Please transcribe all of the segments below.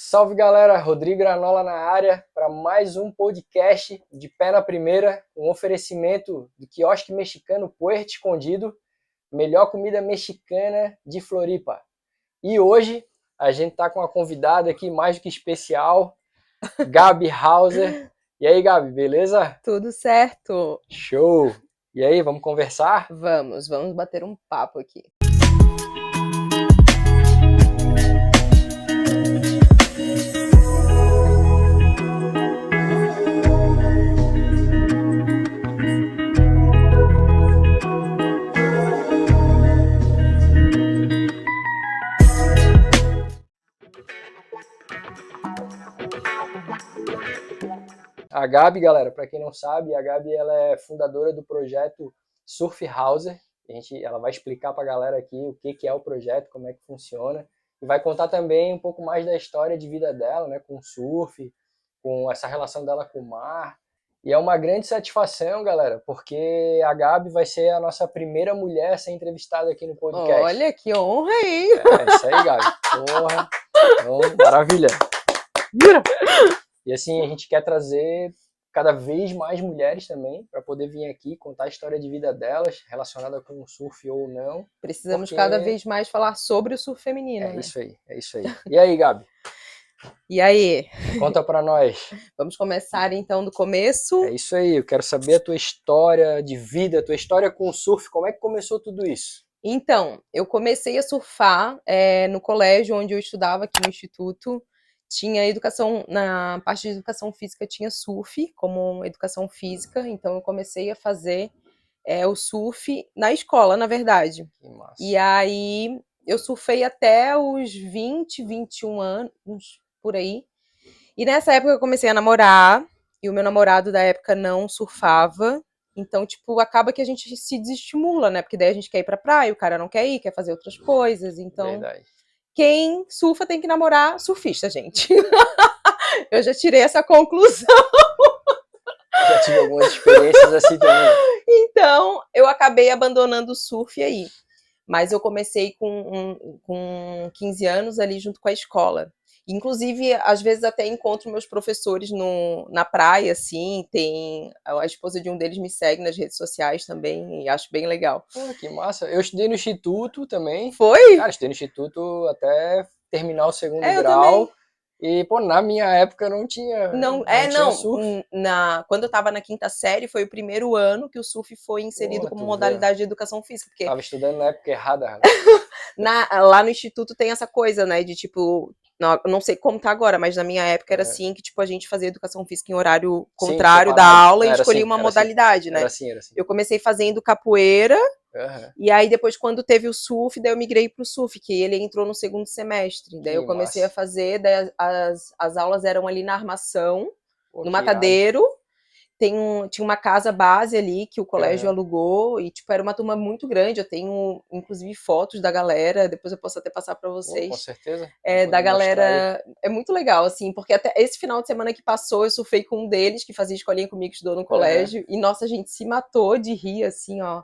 Salve galera, Rodrigo Granola na área para mais um podcast de Pé na Primeira, um oferecimento do quiosque mexicano Puerto Escondido, melhor comida mexicana de Floripa. E hoje a gente tá com uma convidada aqui mais do que especial, Gabi Hauser. E aí Gabi, beleza? Tudo certo? Show! E aí, vamos conversar? Vamos bater um papo aqui. A Gabi, galera, para quem não sabe, a Gabi ela é fundadora do projeto Surf Hauser. Ela vai explicar para a galera aqui o que é o projeto, como é que funciona. E vai contar também um pouco mais da história de vida dela, né, com o surf, com essa relação dela com o mar. E é uma grande satisfação, galera, porque a Gabi vai ser a nossa primeira mulher a ser entrevistada aqui no podcast. Olha, que honra aí! É isso aí, Gabi. Porra. Então, maravilha. E assim, a gente quer trazer cada vez mais mulheres também, para poder vir aqui contar a história de vida delas, relacionada com o surf ou não. Precisamos cada vez mais falar sobre o surf feminino, né? É isso aí. E aí, Gabi? E aí? Conta pra nós. Vamos começar então do começo? É isso aí, eu quero saber a tua história de vida, a tua história com o surf, como é que começou tudo isso? Então, eu comecei a surfar no colégio onde eu estudava, aqui no Instituto. Tinha educação, na parte de educação física tinha surf como educação física, então eu comecei a fazer o surf na escola, na verdade. Que massa. E aí eu surfei até os 20, 21 anos, por aí. E nessa época eu comecei a namorar, e o meu namorado da época não surfava. Então, tipo, acaba que a gente se desestimula, né? Porque daí a gente quer ir pra praia, o cara não quer ir, quer fazer outras coisas. Então, Verdade. quem surfa tem que namorar surfista, gente. Eu já tirei essa conclusão. Já tive algumas experiências assim também. Então, eu acabei abandonando o surf aí. Mas eu comecei com 15 anos ali junto com a escola. Inclusive, às vezes até encontro meus professores na praia, assim, tem a esposa de um deles me segue nas redes sociais também, e acho bem legal. Pô, que massa. Eu estudei no Instituto também. Foi? Cara, estudei no Instituto até terminar o segundo Eu grau. também. E, pô, na minha época não tinha surf. Quando eu tava na quinta série, foi o primeiro ano que o surf foi inserido Porra, como tu vê. modalidade de educação física. Porque Tava estudando na época errada. lá no Instituto tem essa coisa, né, de tipo, não sei como tá agora, mas na minha época era assim, que tipo, a gente fazia educação física em horário Sim, contrário da separado. aula e Era escolhia assim, uma modalidade, né? Era assim. Eu comecei fazendo capoeira, Uhum. e aí depois quando teve o surf, daí eu migrei pro surf, que ele entrou no segundo semestre. Daí Que eu comecei massa. a fazer, daí as aulas eram ali na Armação, Pô, no que irado. Matadeiro. Tinha uma casa base ali que o colégio Uhum. alugou, e tipo, era uma turma muito grande. Eu tenho, inclusive, fotos da galera, depois eu posso até passar para Pô, com vocês. certeza. Da Vou mostrar aí. galera. É muito legal, assim, porque até esse final de semana que passou, eu surfei com um deles que fazia escolinha comigo, estudou no colégio, e nossa, a gente se matou de rir, assim, ó.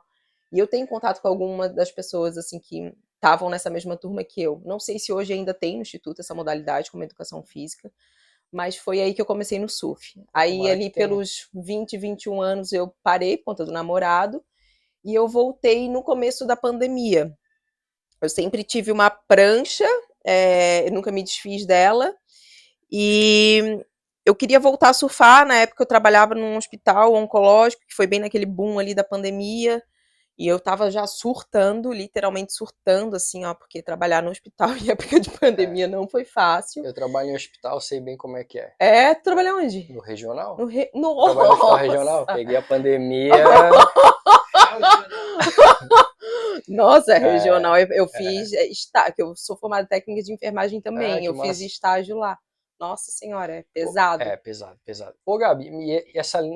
E eu tenho contato com alguma das pessoas, assim, que estavam nessa mesma turma que eu. Não sei se hoje ainda tem no Instituto essa modalidade como educação física, mas foi aí que eu comecei no surf. Aí, ali pelos 20, 21 anos, eu parei por conta do namorado, e eu voltei no começo da pandemia. Eu sempre tive uma prancha, eu nunca me desfiz dela, e eu queria voltar a surfar. Na época eu trabalhava num hospital oncológico, que foi bem naquele boom ali da pandemia, e eu tava já surtando, literalmente surtando, assim, ó, porque trabalhar no hospital em época de pandemia não foi fácil. Eu trabalho em hospital, sei bem como é que é. Tu trabalha onde? No regional? Nossa! Trabalho no hospital regional. Peguei a pandemia. Nossa, regional. Eu fiz estágio, que eu sou formada em técnica de enfermagem também. Eu fiz estágio lá. Nossa senhora, é pesado. Pesado. Ô, Gabi,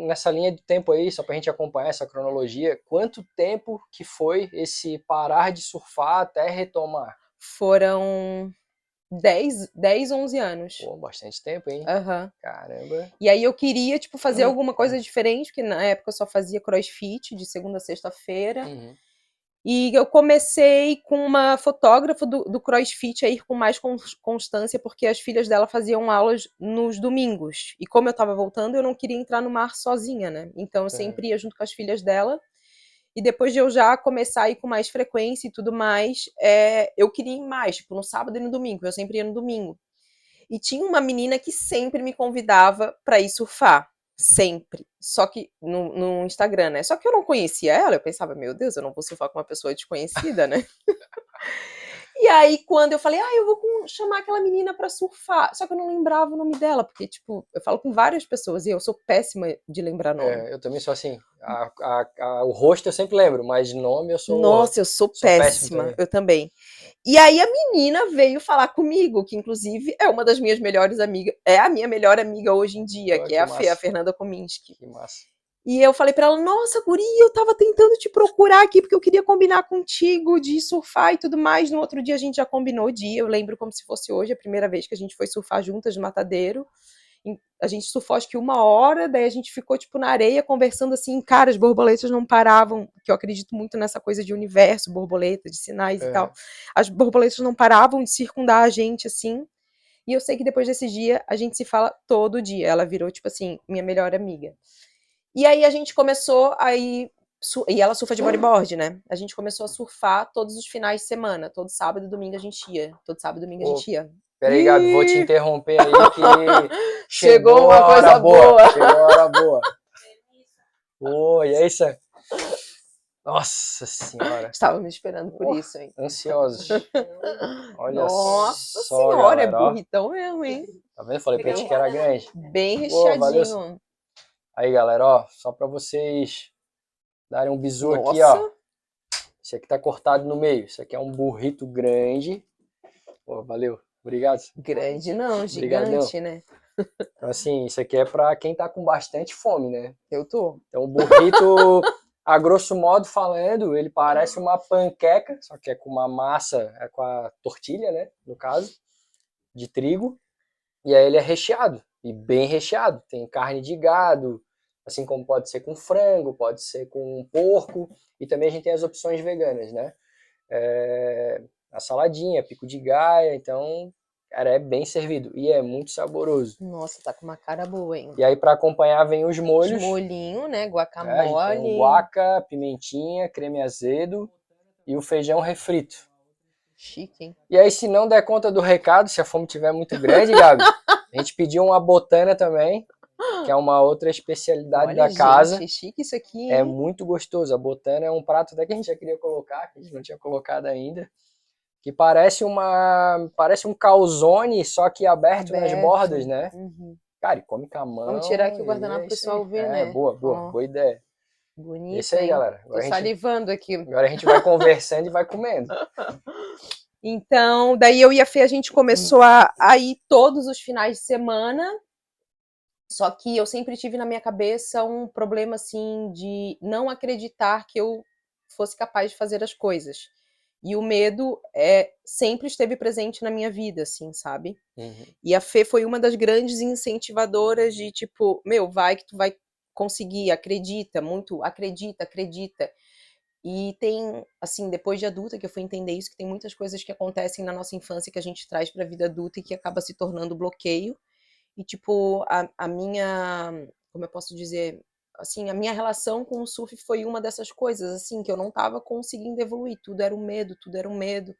nessa linha de tempo aí, só pra gente acompanhar essa cronologia, quanto tempo que foi esse parar de surfar até retomar? Foram 10, 11 anos. Pô, bastante tempo, hein? Uhum. Caramba. E aí eu queria, tipo, fazer alguma coisa diferente, porque na época eu só fazia crossfit de segunda a sexta-feira. Uhum. E eu comecei com uma fotógrafa do CrossFit a ir com mais constância, porque as filhas dela faziam aulas nos domingos. E como eu estava voltando, eu não queria entrar no mar sozinha, né? Então eu sempre ia junto com as filhas dela. E depois de eu já começar a ir com mais frequência e tudo mais, eu queria ir mais, tipo, no sábado e no domingo. Eu sempre ia no domingo. E tinha uma menina que sempre me convidava para ir surfar. Sempre. Só que no Instagram, né? Só que eu não conhecia ela, eu pensava, meu Deus, eu não vou surfar com uma pessoa desconhecida, né? E aí, quando eu falei, eu vou chamar aquela menina pra surfar. Só que eu não lembrava o nome dela, porque, tipo, eu falo com várias pessoas e eu sou péssima de lembrar nome. Eu também sou assim. O rosto eu sempre lembro, mas nome eu Nossa, eu sou péssimo péssima. também. Eu também. E aí a menina veio falar comigo, que inclusive é uma das minhas melhores amigas, é a minha melhor amiga hoje em dia, Pô, que é que a Fê, a massa. Fernanda Kominski. Que massa. E eu falei pra ela, nossa, guria, eu tava tentando te procurar aqui porque eu queria combinar contigo de surfar e tudo mais. No outro dia a gente já combinou o dia, eu lembro como se fosse hoje, a primeira vez que a gente foi surfar juntas no Matadeiro. A gente surfou acho que 1 hora, daí a gente ficou tipo na areia conversando assim, cara, as borboletas não paravam, que eu acredito muito nessa coisa de universo, borboleta, de sinais e tal. As borboletas não paravam de circundar a gente assim. E eu sei que depois desse dia a gente se fala todo dia. Ela virou tipo assim, minha melhor amiga. E aí a gente começou a ir. E ela surfa de bodyboard, né? A gente começou a surfar todos os finais de semana. Todo sábado e domingo a gente ia. Todo sábado e domingo a gente ia. Peraí, Gabi, vou te interromper aí que chegou uma coisa boa. Chegou a hora boa. E aí, Sam? Nossa senhora. Estávamos esperando por isso, hein? Ansiosos. Olha Nossa só, senhora, galera, é burritão mesmo, hein? Tá vendo? Falei pra ti que era grande. Bem recheadinho. Valeu. Aí, galera, só pra vocês darem um bisu aqui, Nossa. Esse aqui tá cortado no meio. Isso aqui é um burrito grande. Valeu. Obrigado. Grande não, gigante, né? Então, assim, isso aqui é pra quem tá com bastante fome, né? Eu tô. Então, o burrito, a grosso modo falando, ele parece uma panqueca, só que é com uma massa, é com a tortilha, né? No caso, de trigo. E aí ele é recheado, e bem recheado. Tem carne de gado, assim como pode ser com frango, pode ser com porco. E também a gente tem as opções veganas, né? A saladinha, pico de gaia, então, cara, é bem servido e é muito saboroso. Nossa, tá com uma cara boa, hein? E aí para acompanhar vem os molhos. Os molhinhos, né? Guacamole. A gente tem o guaca, pimentinha, creme azedo e o feijão refrito. Chique, hein? E aí, se não der conta do recado, se a fome estiver muito grande, Gabi, a gente pediu uma botana também, que é uma outra especialidade da casa. Gente, chique isso aqui, hein? É muito gostoso. A botana é um prato até que a gente já queria colocar, que a gente não tinha colocado ainda. Que parece um calzone, só que aberto nas bordas, né? Uhum. Cara, e come com a mão. Vamos tirar aqui o guardanapo pro pessoal ver, né? Boa ideia. Bonito, Isso aí, hein? galera. Tô salivando aqui. Agora a gente vai conversando e vai comendo. Então, daí eu e a Fê, a gente começou a ir todos os finais de semana. Só que eu sempre tive na minha cabeça um problema, assim, de não acreditar que eu fosse capaz de fazer as coisas. E o medo sempre esteve presente na minha vida, assim, sabe? Uhum. E a Fê foi uma das grandes incentivadoras de, tipo, vai que tu vai conseguir, acredita, muito, acredita. E tem, assim, depois de adulta que eu fui entender isso, que tem muitas coisas que acontecem na nossa infância que a gente traz pra vida adulta e que acaba se tornando bloqueio. E, tipo, a minha, como eu posso dizer, assim, a minha relação com o surf foi uma dessas coisas, assim, que eu não tava conseguindo evoluir, tudo era um medo.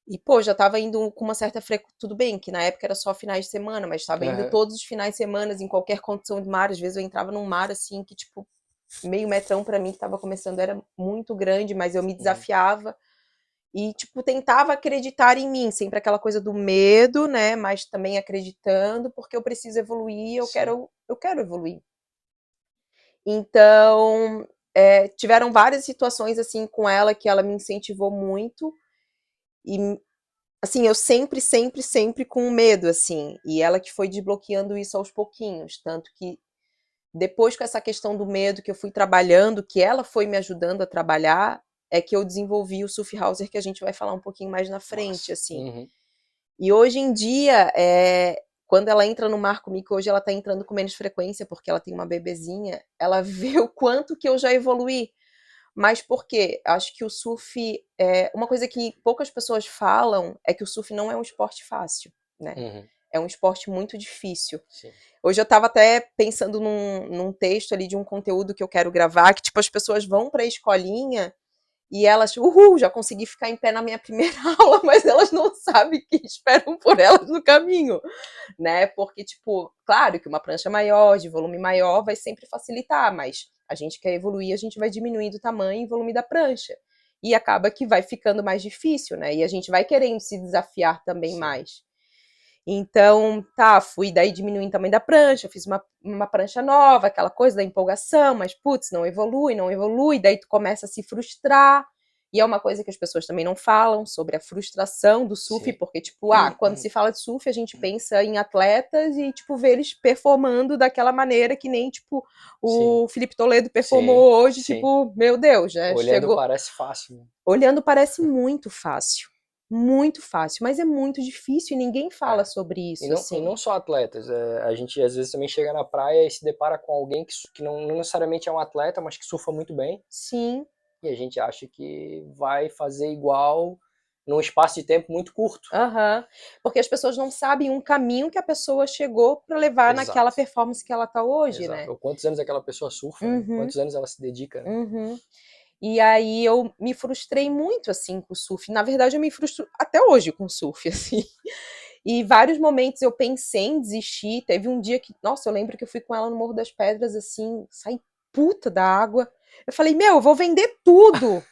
E, pô, já tava indo com uma certa frequência, tudo bem, que na época era só finais de semana, mas tava indo todos os finais de semana, em qualquer condição de mar, às vezes eu entrava num mar, assim, que, tipo, meio metrão pra mim, que tava começando, era muito grande, mas eu me desafiava. E, tipo, tentava acreditar em mim, sempre aquela coisa do medo, né? Mas também acreditando, porque eu preciso evoluir, eu quero evoluir. Então, tiveram várias situações, assim, com ela, que ela me incentivou muito. E, assim, eu sempre com medo, assim. E ela que foi desbloqueando isso aos pouquinhos. Tanto que, depois com essa questão do medo que eu fui trabalhando, que ela foi me ajudando a trabalhar, é que eu desenvolvi o Surf Hauser, que a gente vai falar um pouquinho mais na frente, assim. Uhum. E hoje em dia, quando ela entra no mar comigo, hoje ela tá entrando com menos frequência, porque ela tem uma bebezinha, ela vê o quanto que eu já evoluí. Mas por quê? Acho que o surf, uma coisa que poucas pessoas falam é que o surf não é um esporte fácil, né? Uhum. É um esporte muito difícil. Sim. Hoje eu estava até pensando num texto ali de um conteúdo que eu quero gravar, que tipo, as pessoas vão para a escolinha e elas, já consegui ficar em pé na minha primeira aula, mas elas não sabem que esperam por elas no caminho, né? Porque, tipo, claro que uma prancha maior, de volume maior, vai sempre facilitar, mas a gente quer evoluir, a gente vai diminuindo o tamanho e volume da prancha. E acaba que vai ficando mais difícil, né? E a gente vai querendo se desafiar também Sim. mais. Então, tá, fui daí diminuindo o tamanho da prancha, fiz uma prancha nova, aquela coisa da empolgação, mas putz, não evolui, daí tu começa a se frustrar. E é uma coisa que as pessoas também não falam sobre a frustração do surf, Sim. porque, tipo, quando se fala de surf, a gente pensa em atletas e, tipo, vê eles performando daquela maneira que nem, tipo, Sim. o Felipe Toledo Sim. performou hoje, Sim. tipo, meu Deus, né? Olhando Chegou. parece fácil, né? Olhando parece muito fácil, mas é muito difícil e ninguém fala É. sobre E isso, não assim. só atletas, a gente às vezes também chega na praia e se depara com alguém que não necessariamente é um atleta, mas que surfa muito bem, Sim, e a gente acha que vai fazer igual num espaço de tempo muito curto. aham. Porque as pessoas não sabem um caminho que a pessoa chegou para levar naquela Exato, performance que ela tá hoje, exato. né? Ou quantos anos aquela pessoa surfa, né? Uhum, Quantos anos ela se dedica, né? uhum. E aí eu me frustrei muito, assim, com o surf. Na verdade, eu me frustro até hoje com o surf, assim. E vários momentos eu pensei em desistir. Teve um dia que, nossa, eu lembro que eu fui com ela no Morro das Pedras, assim, saí puta da água. Eu falei, meu, eu vou vender tudo.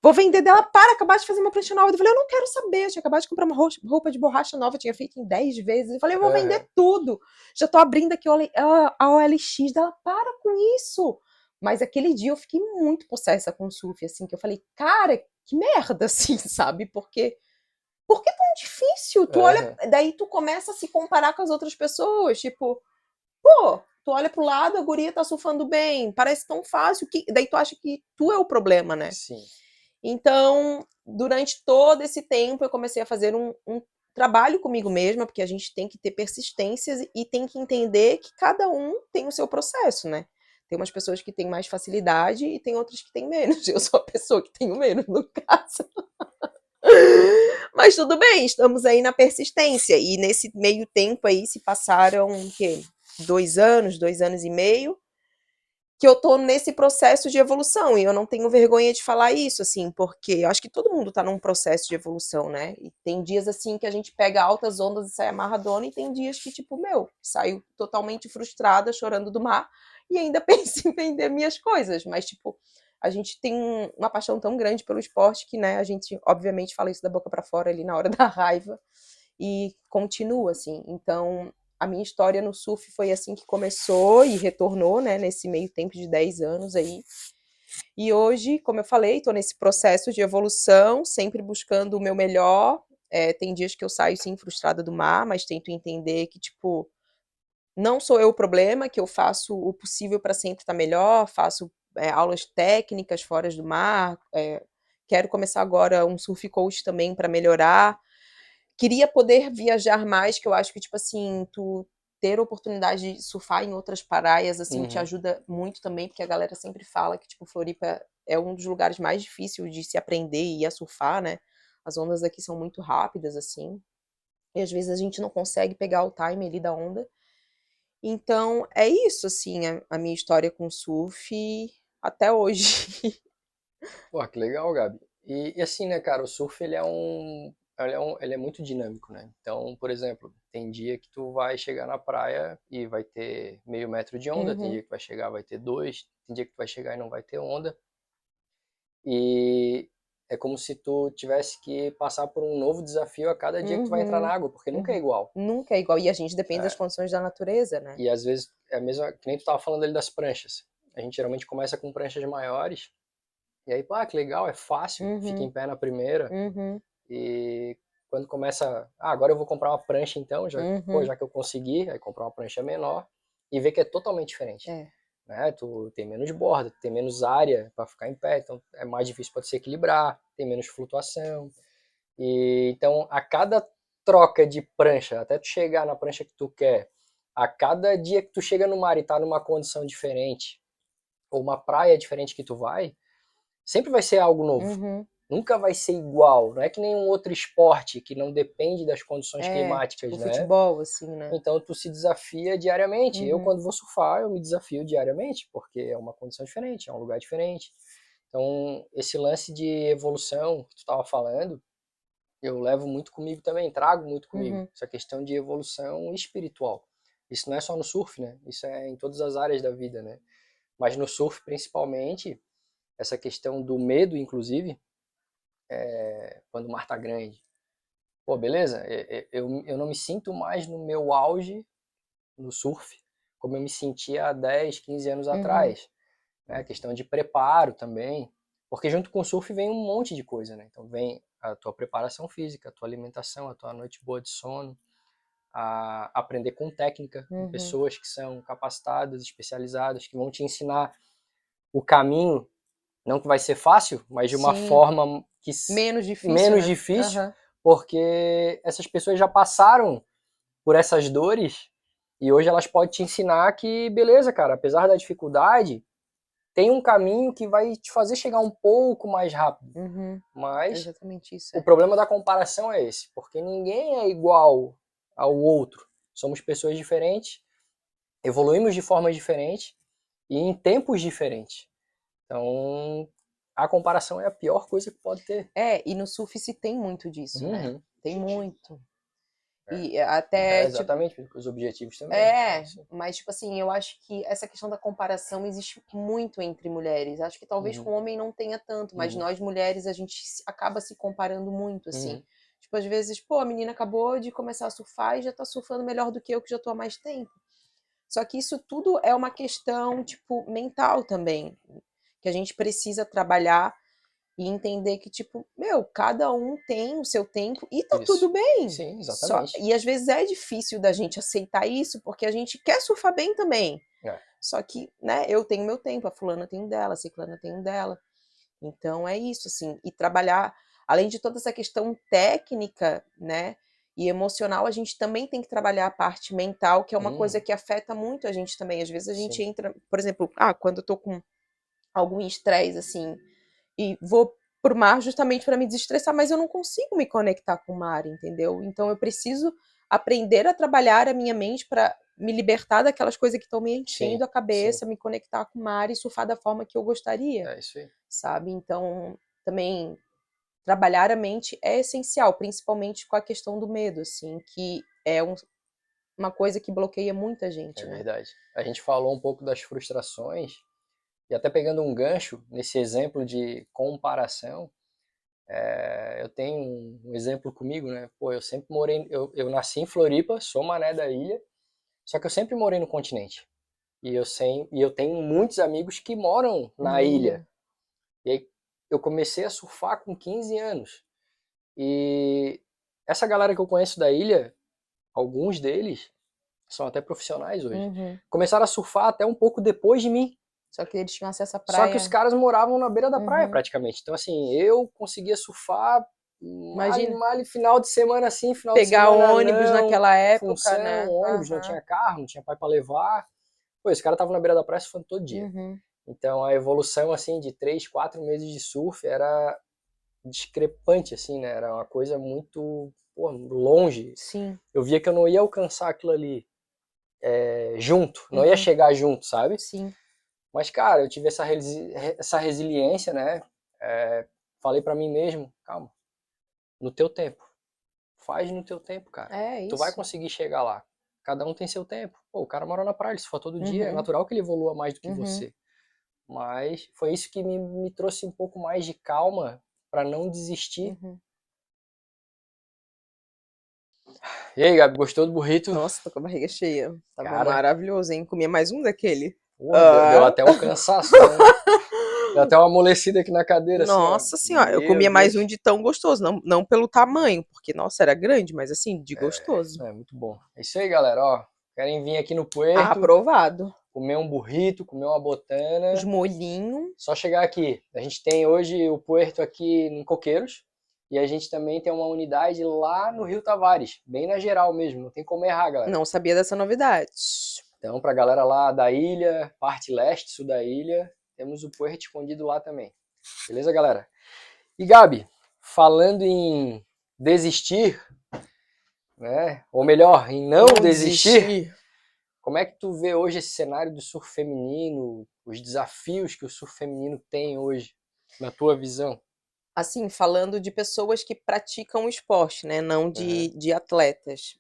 Vou vender dela para acabar de fazer uma prancha nova. Eu falei, eu não quero saber. Eu tinha acabado de comprar uma roupa de borracha nova, tinha feito em 10 vezes. Eu falei, eu vou Uhum. vender tudo. Já tô abrindo aqui a OLX dela, para com isso. Mas aquele dia eu fiquei muito possessa com o surf, assim, que eu falei, cara, que merda, assim, sabe? Porque é tão difícil. Tu olha, Uhum. daí tu começa a se comparar com as outras pessoas, tipo, pô, tu olha pro lado, a guria tá surfando bem, parece tão fácil, que daí tu acha que tu é o problema, né? Sim, Então, durante todo esse tempo, eu comecei a fazer um trabalho comigo mesma, porque a gente tem que ter persistências e tem que entender que cada um tem o seu processo, né? Tem umas pessoas que têm mais facilidade e tem outras que têm menos. Eu sou a pessoa que tenho menos, no caso. Mas tudo bem, estamos aí na persistência. E nesse meio tempo aí se passaram o quê? 2 anos, 2 anos e meio, que eu tô nesse processo de evolução. E eu não tenho vergonha de falar isso, assim, porque eu acho que todo mundo tá num processo de evolução, né? E tem dias assim que a gente pega altas ondas e sai amarradona, e tem dias que, tipo, meu, saio totalmente frustrada, chorando do mar, e ainda penso em vender minhas coisas. Mas, tipo, a gente tem uma paixão tão grande pelo esporte que, né, a gente obviamente fala isso da boca para fora ali na hora da raiva e continua assim. Então, a minha história no surf foi assim que começou e retornou, né, nesse meio tempo de 10 anos aí. E hoje, como eu falei, estou nesse processo de evolução, sempre buscando o meu melhor. Tem dias que eu saio sim frustrada do mar, mas tento entender que, tipo, não sou eu o problema, que eu faço o possível para sempre estar melhor, faço aulas técnicas fora do mar, quero começar agora um surf coach também para melhorar. Queria poder viajar mais, que eu acho que, tipo assim, tu ter oportunidade de surfar em outras praias, assim, te uhum. ajuda muito também, porque a galera sempre fala que, tipo, Floripa é um dos lugares mais difíceis de se aprender e ir a surfar, né? As ondas aqui são muito rápidas, assim, e às vezes a gente não consegue pegar o time ali da onda. Então, é isso, assim, a minha história com surf até hoje. Pô, que legal, Gabi. E assim, né, cara, o surf ele é muito dinâmico, né? Então, por exemplo, tem dia que tu vai chegar na praia e vai ter meio metro de onda, tem Uhum, dia que tu vai chegar vai ter dois, tem dia que tu vai chegar e não vai ter onda. E é como se tu tivesse que passar por um novo desafio a cada dia que tu vai entrar na uhum, água, porque nunca é uhum. igual. Nunca é igual. E a gente depende das É, condições da natureza, né? e às vezes é a mesma, que nem tu tava falando ali das pranchas. A gente geralmente começa com pranchas maiores, e aí, pá, que legal, é fácil, fica Uhum, em pé na primeira. uhum, E quando começa, agora eu vou comprar uma prancha então, uhum. já que eu consegui, aí comprar uma prancha menor e ver que é totalmente diferente, É. né? Tu tem menos borda, tu tem menos área para ficar em pé, então é mais difícil para se equilibrar, tem menos flutuação. E então a cada troca de prancha, até tu chegar na prancha que tu quer, a cada dia que tu chega no mar e tá numa condição diferente, ou uma praia diferente que tu vai, sempre vai ser algo novo. Uhum. Nunca vai ser igual. Não é que nenhum outro esporte que não depende das condições climáticas, tipo né? futebol, assim, né? Então tu se desafia diariamente. Eu, Uhum. quando vou surfar, eu me desafio diariamente, porque é uma condição diferente, é um lugar diferente. Então, esse lance de evolução que tu estava falando, eu levo muito comigo também, trago muito comigo. Uhum. Essa questão de evolução espiritual. Isso não é só no surf, né? Isso é em todas as áreas da vida, né? Mas no surf, principalmente, essa questão do medo, inclusive, quando o mar tá grande. Pô, beleza? Eu não me sinto mais no meu auge no surf, como eu me sentia há 10, 15 anos Uhum. atrás. Né? A questão de preparo também, porque junto com o surf vem um monte de coisa, né? Então vem a tua preparação física, a tua alimentação, a tua noite boa de sono, a aprender com técnica, com Uhum. pessoas que são capacitadas, especializadas, que vão te ensinar o caminho, não que vai ser fácil, mas de uma Sim. forma que Menos difícil, menos né? difícil, Aham. porque essas pessoas já passaram por essas dores e hoje elas podem te ensinar que, beleza, cara, apesar da dificuldade, tem um caminho que vai te fazer chegar um pouco mais rápido. Uhum. Mas Exatamente isso, o problema da comparação é esse, porque ninguém é igual ao outro. Somos pessoas diferentes, evoluímos de formas diferentes e em tempos diferentes. Então, a comparação é a pior coisa que pode ter. E no surf se tem muito disso, né? Uhum. Tem muito. É, E até, tipo, exatamente, porque os objetivos também. É isso. mas, tipo assim, eu acho que essa questão da comparação existe muito entre mulheres. Acho que talvez Uhum. com homem não tenha tanto, mas Uhum. nós mulheres, a gente acaba se comparando muito, assim. Uhum. Tipo, às vezes, pô, a menina acabou de começar a surfar e já tá surfando melhor do que eu já tô há mais tempo. Só que isso tudo é uma questão, tipo, mental também, que a gente precisa trabalhar e entender que, tipo, meu, cada um tem o seu tempo e tá Isso. tudo bem. Sim, Só, exatamente. e às vezes é difícil da gente aceitar isso, porque a gente quer surfar bem também. É. Só que, né, eu tenho meu tempo, a fulana tem o dela, a ciclana tem o dela. Então é isso, assim. E trabalhar, além de toda essa questão técnica, né, e emocional, a gente também tem que trabalhar a parte mental, que é uma coisa que afeta muito a gente também. Às vezes a gente Sim. entra, por exemplo, quando eu tô com algum estresse, assim, e vou pro mar justamente para me desestressar, mas eu não consigo me conectar com o mar, entendeu? Então eu preciso aprender a trabalhar a minha mente para me libertar daquelas coisas que estão me Sim. enchendo a Sim. cabeça, me conectar com o mar e surfar da forma que eu gostaria, É isso aí. sabe? Então, também trabalhar a mente é essencial, principalmente com a questão do medo, assim, que é uma coisa que bloqueia muita É gente, né? verdade. A gente falou um pouco das frustrações, e até pegando um gancho nesse exemplo de comparação, eu tenho um exemplo comigo, né? Pô, eu sempre morei, eu nasci em Floripa, sou mané da ilha, só que eu sempre morei no continente. E eu tenho muitos amigos que moram Na na ilha. ilha. E aí eu comecei a surfar com 15 anos. E essa galera que eu conheço da ilha, alguns deles são até profissionais hoje. Uhum. Começaram a surfar até um pouco depois de mim. Só que eles tinham acesso à Só que os praia. caras moravam na beira da praia Uhum. praticamente. Então, assim, eu conseguia surfar Imagina. male, final de semana sim, final de Pegar semana ônibus não. naquela época, Função, né? ônibus, não Aham. tinha carro, não tinha pai para levar. Pô, os caras estavam na beira da praia surfando todo dia. Uhum. Então, a evolução, assim, de 3, 4 meses de surf era discrepante, assim, né? Era uma coisa muito, pô, longe. Sim. Eu via que eu não ia alcançar aquilo ali junto, não ia Uhum. chegar junto, sabe? Sim. Mas, cara, eu tive essa resiliência, né? Falei pra mim mesmo, calma, no teu tempo. Faz no teu tempo, cara. É Tu vai isso. conseguir chegar lá. Cada um tem seu tempo. Pô, o cara mora na praia, ele surfa todo dia. É Uhum. natural que ele evolua mais do que Uhum. você. Mas foi isso que me trouxe um pouco mais de calma pra não desistir. Uhum. E aí, Gabi, gostou do burrito? Nossa, tô com a barriga cheia. Tava Cara, maravilhoso, hein? Comia mais um daquele. porra, deu Ah. até um cansaço, né? Deu até uma amolecida aqui na cadeira, assim, ó. Nossa senhora, eu Meu comia mais um Deus. de tão gostoso, não pelo tamanho, porque, nossa, era grande, mas assim, de gostoso. É muito bom. É isso aí, galera, ó. Querem vir aqui no Puerto, Aprovado. comer um burrito, comer uma Os botana, molhinhos. só chegar aqui. A gente tem hoje o Puerto aqui em Coqueiros e a gente também tem uma unidade lá no Rio Tavares, bem na geral mesmo, não tem como errar, galera. Não sabia dessa novidade. Então, pra galera lá da ilha, parte leste, sul da ilha, temos o Puerto escondido lá também. Beleza, galera? E Gabi, falando em desistir, né? Ou melhor, em não desistir, desistir. como é que tu vê hoje esse cenário do surf feminino, os desafios que o surf feminino tem hoje, na tua visão? Assim, falando de pessoas que praticam o esporte, né? Não Uhum. de atletas.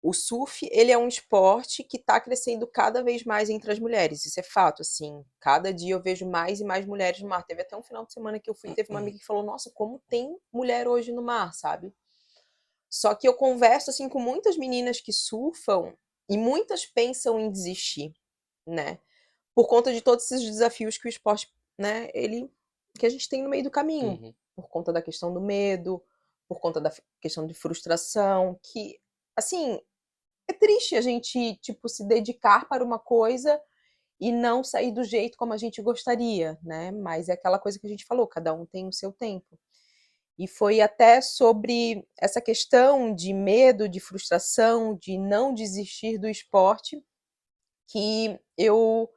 O surf, ele é um esporte que está crescendo cada vez mais entre as mulheres. Isso é fato, assim. Cada dia eu vejo mais e mais mulheres no mar. Teve até um final de semana que eu fui, teve uma amiga que falou: Nossa, como tem mulher hoje no mar, sabe? Só que eu converso assim com muitas meninas que surfam e muitas pensam em desistir, né? Por conta de todos esses desafios que o esporte, né, ele que a gente tem no meio do caminho, Uhum. por conta da questão do medo, por conta da questão de frustração, que assim, é triste a gente tipo se dedicar para uma coisa e não sair do jeito como a gente gostaria, né? Mas é aquela coisa que a gente falou, cada um tem o seu tempo. E foi até sobre essa questão de medo, de frustração, de não desistir do esporte, que eu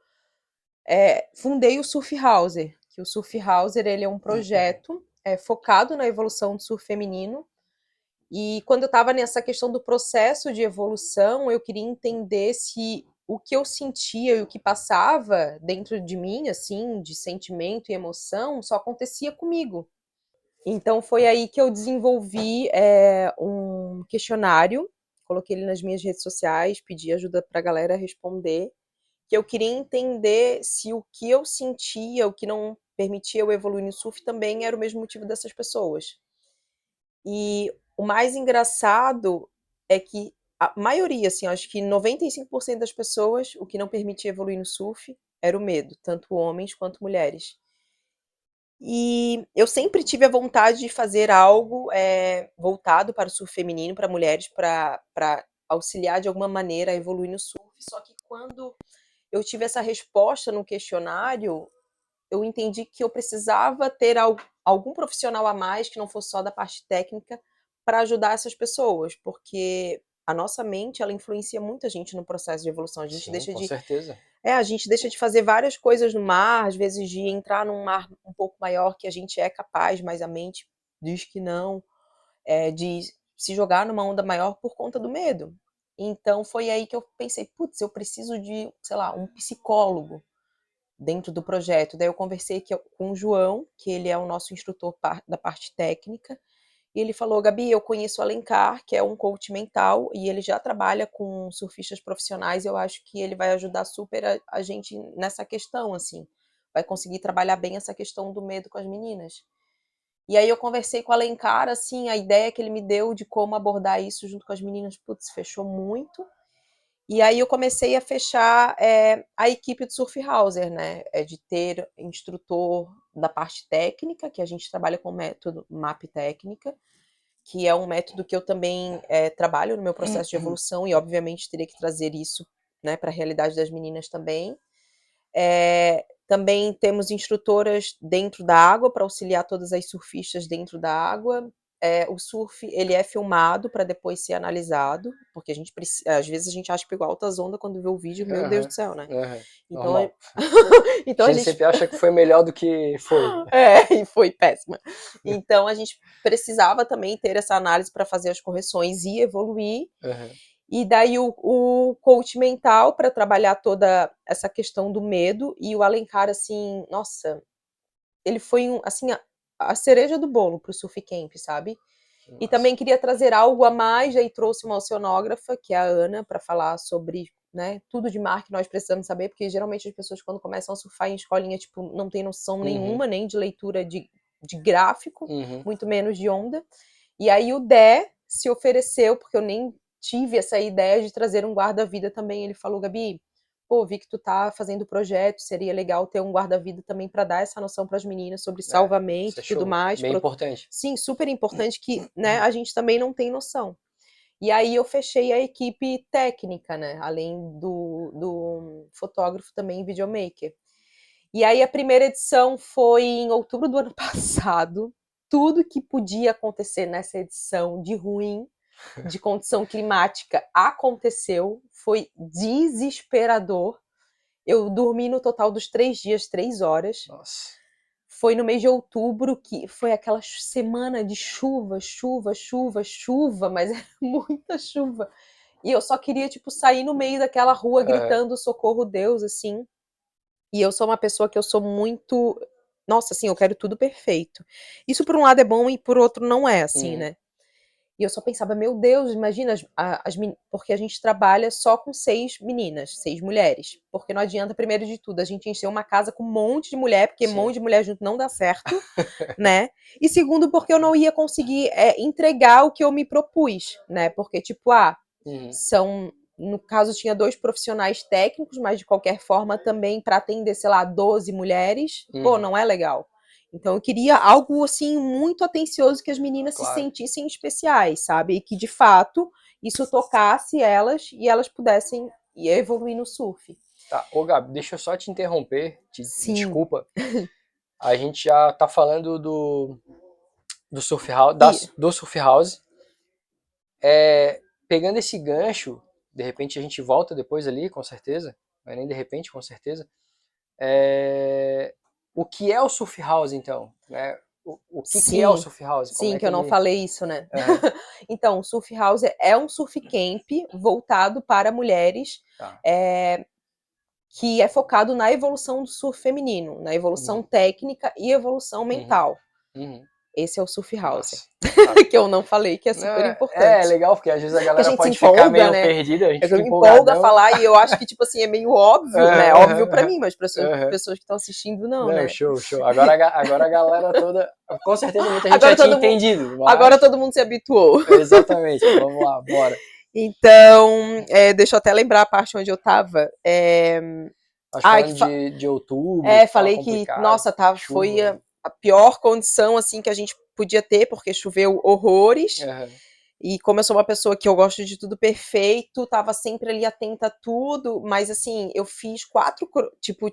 fundei o Surf Hauser. Que o Surf Hauser ele é um projeto focado na evolução do surf feminino. E quando eu estava nessa questão do processo de evolução, eu queria entender se o que eu sentia e o que passava dentro de mim, assim, de sentimento e emoção, só acontecia comigo. Então foi aí que eu desenvolvi um questionário, coloquei ele nas minhas redes sociais, pedi ajuda para a galera responder, que eu queria entender se o que eu sentia, o que não permitia eu evoluir no surf também era o mesmo motivo dessas pessoas. E o mais engraçado é que a maioria, assim, acho que 95% das pessoas, o que não permitia evoluir no surf era o medo, tanto homens quanto mulheres. E eu sempre tive a vontade de fazer algo voltado para o surf feminino, para mulheres, para auxiliar de alguma maneira a evoluir no surf. Só que quando eu tive essa resposta no questionário, eu entendi que eu precisava ter algum profissional a mais que não fosse só da parte técnica para ajudar essas pessoas, porque a nossa mente ela influencia muito a gente no processo de evolução. Sim, com certeza. A gente deixa de fazer várias coisas no mar, às vezes de entrar num mar um pouco maior que a gente é capaz, mas a mente diz que não, de se jogar numa onda maior por conta do medo. Então foi aí que eu pensei, putz, eu preciso de, sei lá, um psicólogo dentro do projeto. Daí eu conversei com o João, que ele é o nosso instrutor da parte técnica, e ele falou: Gabi, eu conheço o Alencar, que é um coach mental, e ele já trabalha com surfistas profissionais. Eu acho que ele vai ajudar super a gente nessa questão, assim. Vai conseguir trabalhar bem essa questão do medo com as meninas. E aí eu conversei com o Alencar, assim, a ideia que ele me deu de como abordar isso junto com as meninas, putz, fechou muito. E aí eu comecei a fechar a equipe do Surf Hauser, né? De ter instrutor da parte técnica, que a gente trabalha com o método MAP técnica, que é um método que eu também trabalho no meu processo de evolução e, obviamente, teria que trazer isso, né, para a realidade das meninas também. Também temos instrutoras dentro da água para auxiliar todas as surfistas dentro da água. O surf ele é filmado para depois ser analisado, porque a gente às vezes a gente acha que pegou altas ondas quando vê o vídeo, meu Deus Uhum. do céu, né? Uhum. Então, Normal. então A a gente gente sempre acha que foi melhor do que foi. e foi péssima. Então a gente precisava também ter essa análise para fazer as correções e evoluir. Uhum. E daí o coach mental para trabalhar toda essa questão do medo e o Alencar, assim, nossa, ele foi assim, a cereja do bolo pro Surf Camp, sabe? E Nossa. também queria trazer algo a mais, aí trouxe uma oceanógrafa, que é a Ana, para falar sobre, né, tudo de mar que nós precisamos saber, porque geralmente as pessoas quando começam a surfar em escolinha, tipo, não tem noção Uhum. nenhuma, nem de leitura de gráfico, Uhum. muito menos de onda. E aí o Dé se ofereceu, porque eu nem tive essa ideia de trazer um guarda-vida também. Ele falou: Gabi, pô, vi que tu tá fazendo projeto, seria legal ter um guarda-vida também para dar essa noção para as meninas sobre Isso salvamento é e tudo show. mais. Bem importante. Sim, super importante que, né, a gente também não tem noção. E aí eu fechei a equipe técnica, né, além do fotógrafo também videomaker. E aí a primeira edição foi em outubro do ano passado. Tudo que podia acontecer nessa edição de ruim, de condição climática, aconteceu. Foi desesperador. Eu dormi no total dos 3 dias, 3 horas. Nossa. Foi no mês de outubro, que foi aquela semana de chuva, mas era muita chuva. E eu só queria, tipo, sair no meio daquela rua gritando socorro, Deus, assim. E eu sou uma pessoa que eu sou muito... Nossa, assim, eu quero tudo perfeito. Isso por um lado é bom e por outro não é, assim, né? E eu só pensava, meu Deus, imagina, porque a gente trabalha só com 6 meninas, 6 mulheres. Porque não adianta, primeiro de tudo, a gente encher uma casa com um monte de mulher, porque um monte de mulher junto não dá certo, né? E segundo, porque eu não ia conseguir entregar o que eu me propus, né? Porque, tipo, no caso, tinha 2 profissionais técnicos, mas de qualquer forma também para atender, sei lá, 12 mulheres, pô, não é legal. Então eu queria algo assim muito atencioso, que as meninas se sentissem especiais, sabe? E que de fato isso tocasse elas e elas pudessem evoluir no surf. Tá, ô Gabi, deixa eu só te interromper, Sim. desculpa. A gente já tá falando do Surf House, do Surf House. Pegando esse gancho, de repente a gente volta depois ali, com certeza, mas nem de repente, com certeza. O que é o Surf House, então? Né? O que é o Surf House? Sim, que eu não falei isso, né? Então, o Surf House é um surf camp voltado para mulheres, que é focado na evolução do surf feminino, na evolução técnica e evolução mental. Esse é o Surf House. Que eu não falei, que é super importante. É legal, porque às vezes a galera pode ficar meio perdida, a gente fica empolga a falar, e eu acho que, tipo assim, é meio óbvio, né? Óbvio pra mim, mas para as pessoas que estão assistindo, não, né? Show. Agora a galera toda, com certeza muita gente já tinha entendido. Mas... Agora todo mundo se habituou. Exatamente, vamos lá, bora. Então, deixa eu até lembrar a parte onde eu tava. De outubro. Falei que, nossa, foi a pior condição, assim, que a gente podia ter, porque choveu horrores. E como eu sou uma pessoa que eu gosto de tudo perfeito, tava sempre ali atenta a tudo, mas assim, eu fiz 4,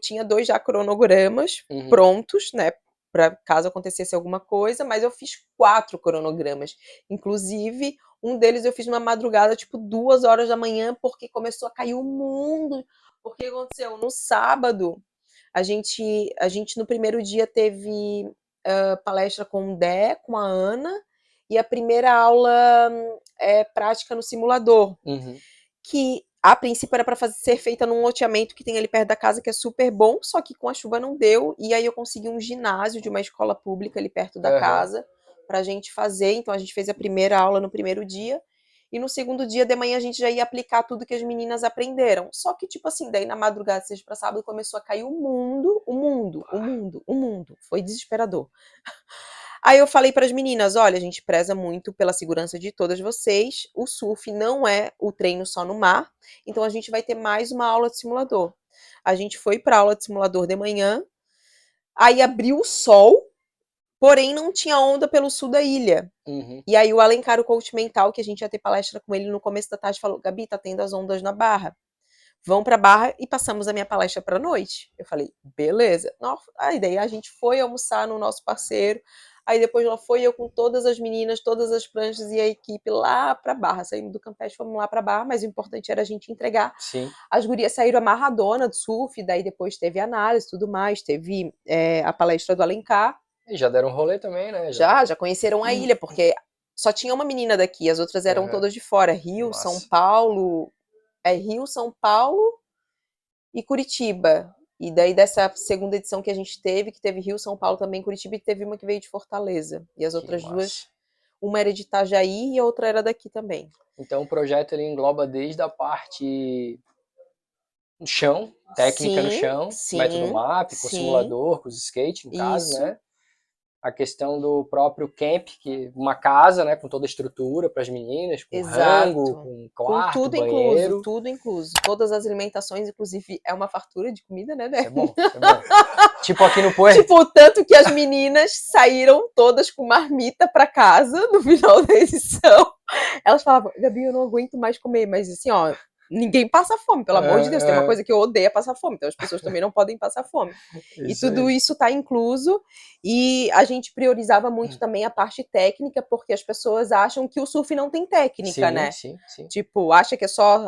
tinha 2 já cronogramas prontos, né, pra caso acontecesse alguma coisa, mas eu fiz 4 cronogramas. Inclusive, um deles eu fiz numa madrugada, tipo 2 horas da manhã, porque começou a cair o mundo. Porque aconteceu? No sábado, a gente no primeiro dia teve palestra com o Dé, com a Ana, e a primeira aula prática no simulador, que a princípio era para ser feita num loteamento que tem ali perto da casa, que é super bom, só que com a chuva não deu, e aí eu consegui um ginásio de uma escola pública ali perto da casa pra gente fazer. Então a gente fez a primeira aula no primeiro dia, e no segundo dia de manhã a gente já ia aplicar tudo que as meninas aprenderam. Só que, tipo assim, daí na madrugada, sexta pra sábado, começou a cair o mundo. Foi desesperador. Aí eu falei para as meninas, olha, a gente preza muito pela segurança de todas vocês, o surf não é o treino só no mar, então a gente vai ter mais uma aula de simulador. A gente foi para aula de simulador de manhã, aí abriu o sol, porém não tinha onda pelo sul da ilha. E aí o Alencar, o coach mental, que a gente ia ter palestra com ele no começo da tarde, falou, Gabi, tá tendo as ondas na Barra. Vão pra Barra e passamos a minha palestra pra noite. Eu falei, beleza. Aí daí a gente foi almoçar no nosso parceiro, aí depois lá foi eu com todas as meninas, todas as pranchas e a equipe lá pra Barra. Saímos do Campeche, fomos lá pra Barra, mas o importante era a gente entregar. As gurias saíram amarradona do surf, daí depois teve análise e tudo mais, teve a palestra do Alencar. E já deram um rolê também, né? Já conheceram a ilha, porque só tinha uma menina daqui, as outras eram todas de fora. Rio, São Paulo... Rio, São Paulo e Curitiba. E daí dessa segunda edição que a gente teve, que teve Rio, São Paulo também, Curitiba, e teve uma que veio de Fortaleza. E as outras duas, uma era de Itajaí e a outra era daqui também. Então o projeto ele engloba desde a parte no chão, técnica no chão, método MAP, com simulador, com os skate, no caso, né? A questão do próprio camp, que uma casa, né, com toda a estrutura para as meninas, com rango, com quarto, com tudo banheiro. Incluso, tudo incluso. Todas as alimentações, inclusive, é uma fartura de comida, né? Isso é bom. Tipo aqui no Puerto. Tipo, tanto que as meninas saíram todas com marmita para casa no final da edição. Elas falavam, Gabi, eu não aguento mais comer, mas assim, ó, ninguém passa fome, pelo amor de Deus, tem uma É, coisa que eu odeio é passar fome, então as pessoas também não podem passar fome. E isso tudo aí. isso está incluso, e a gente priorizava muito também a parte técnica, porque as pessoas acham que o surf não tem técnica, Sim, né? sim, sim. Tipo, acha que é só,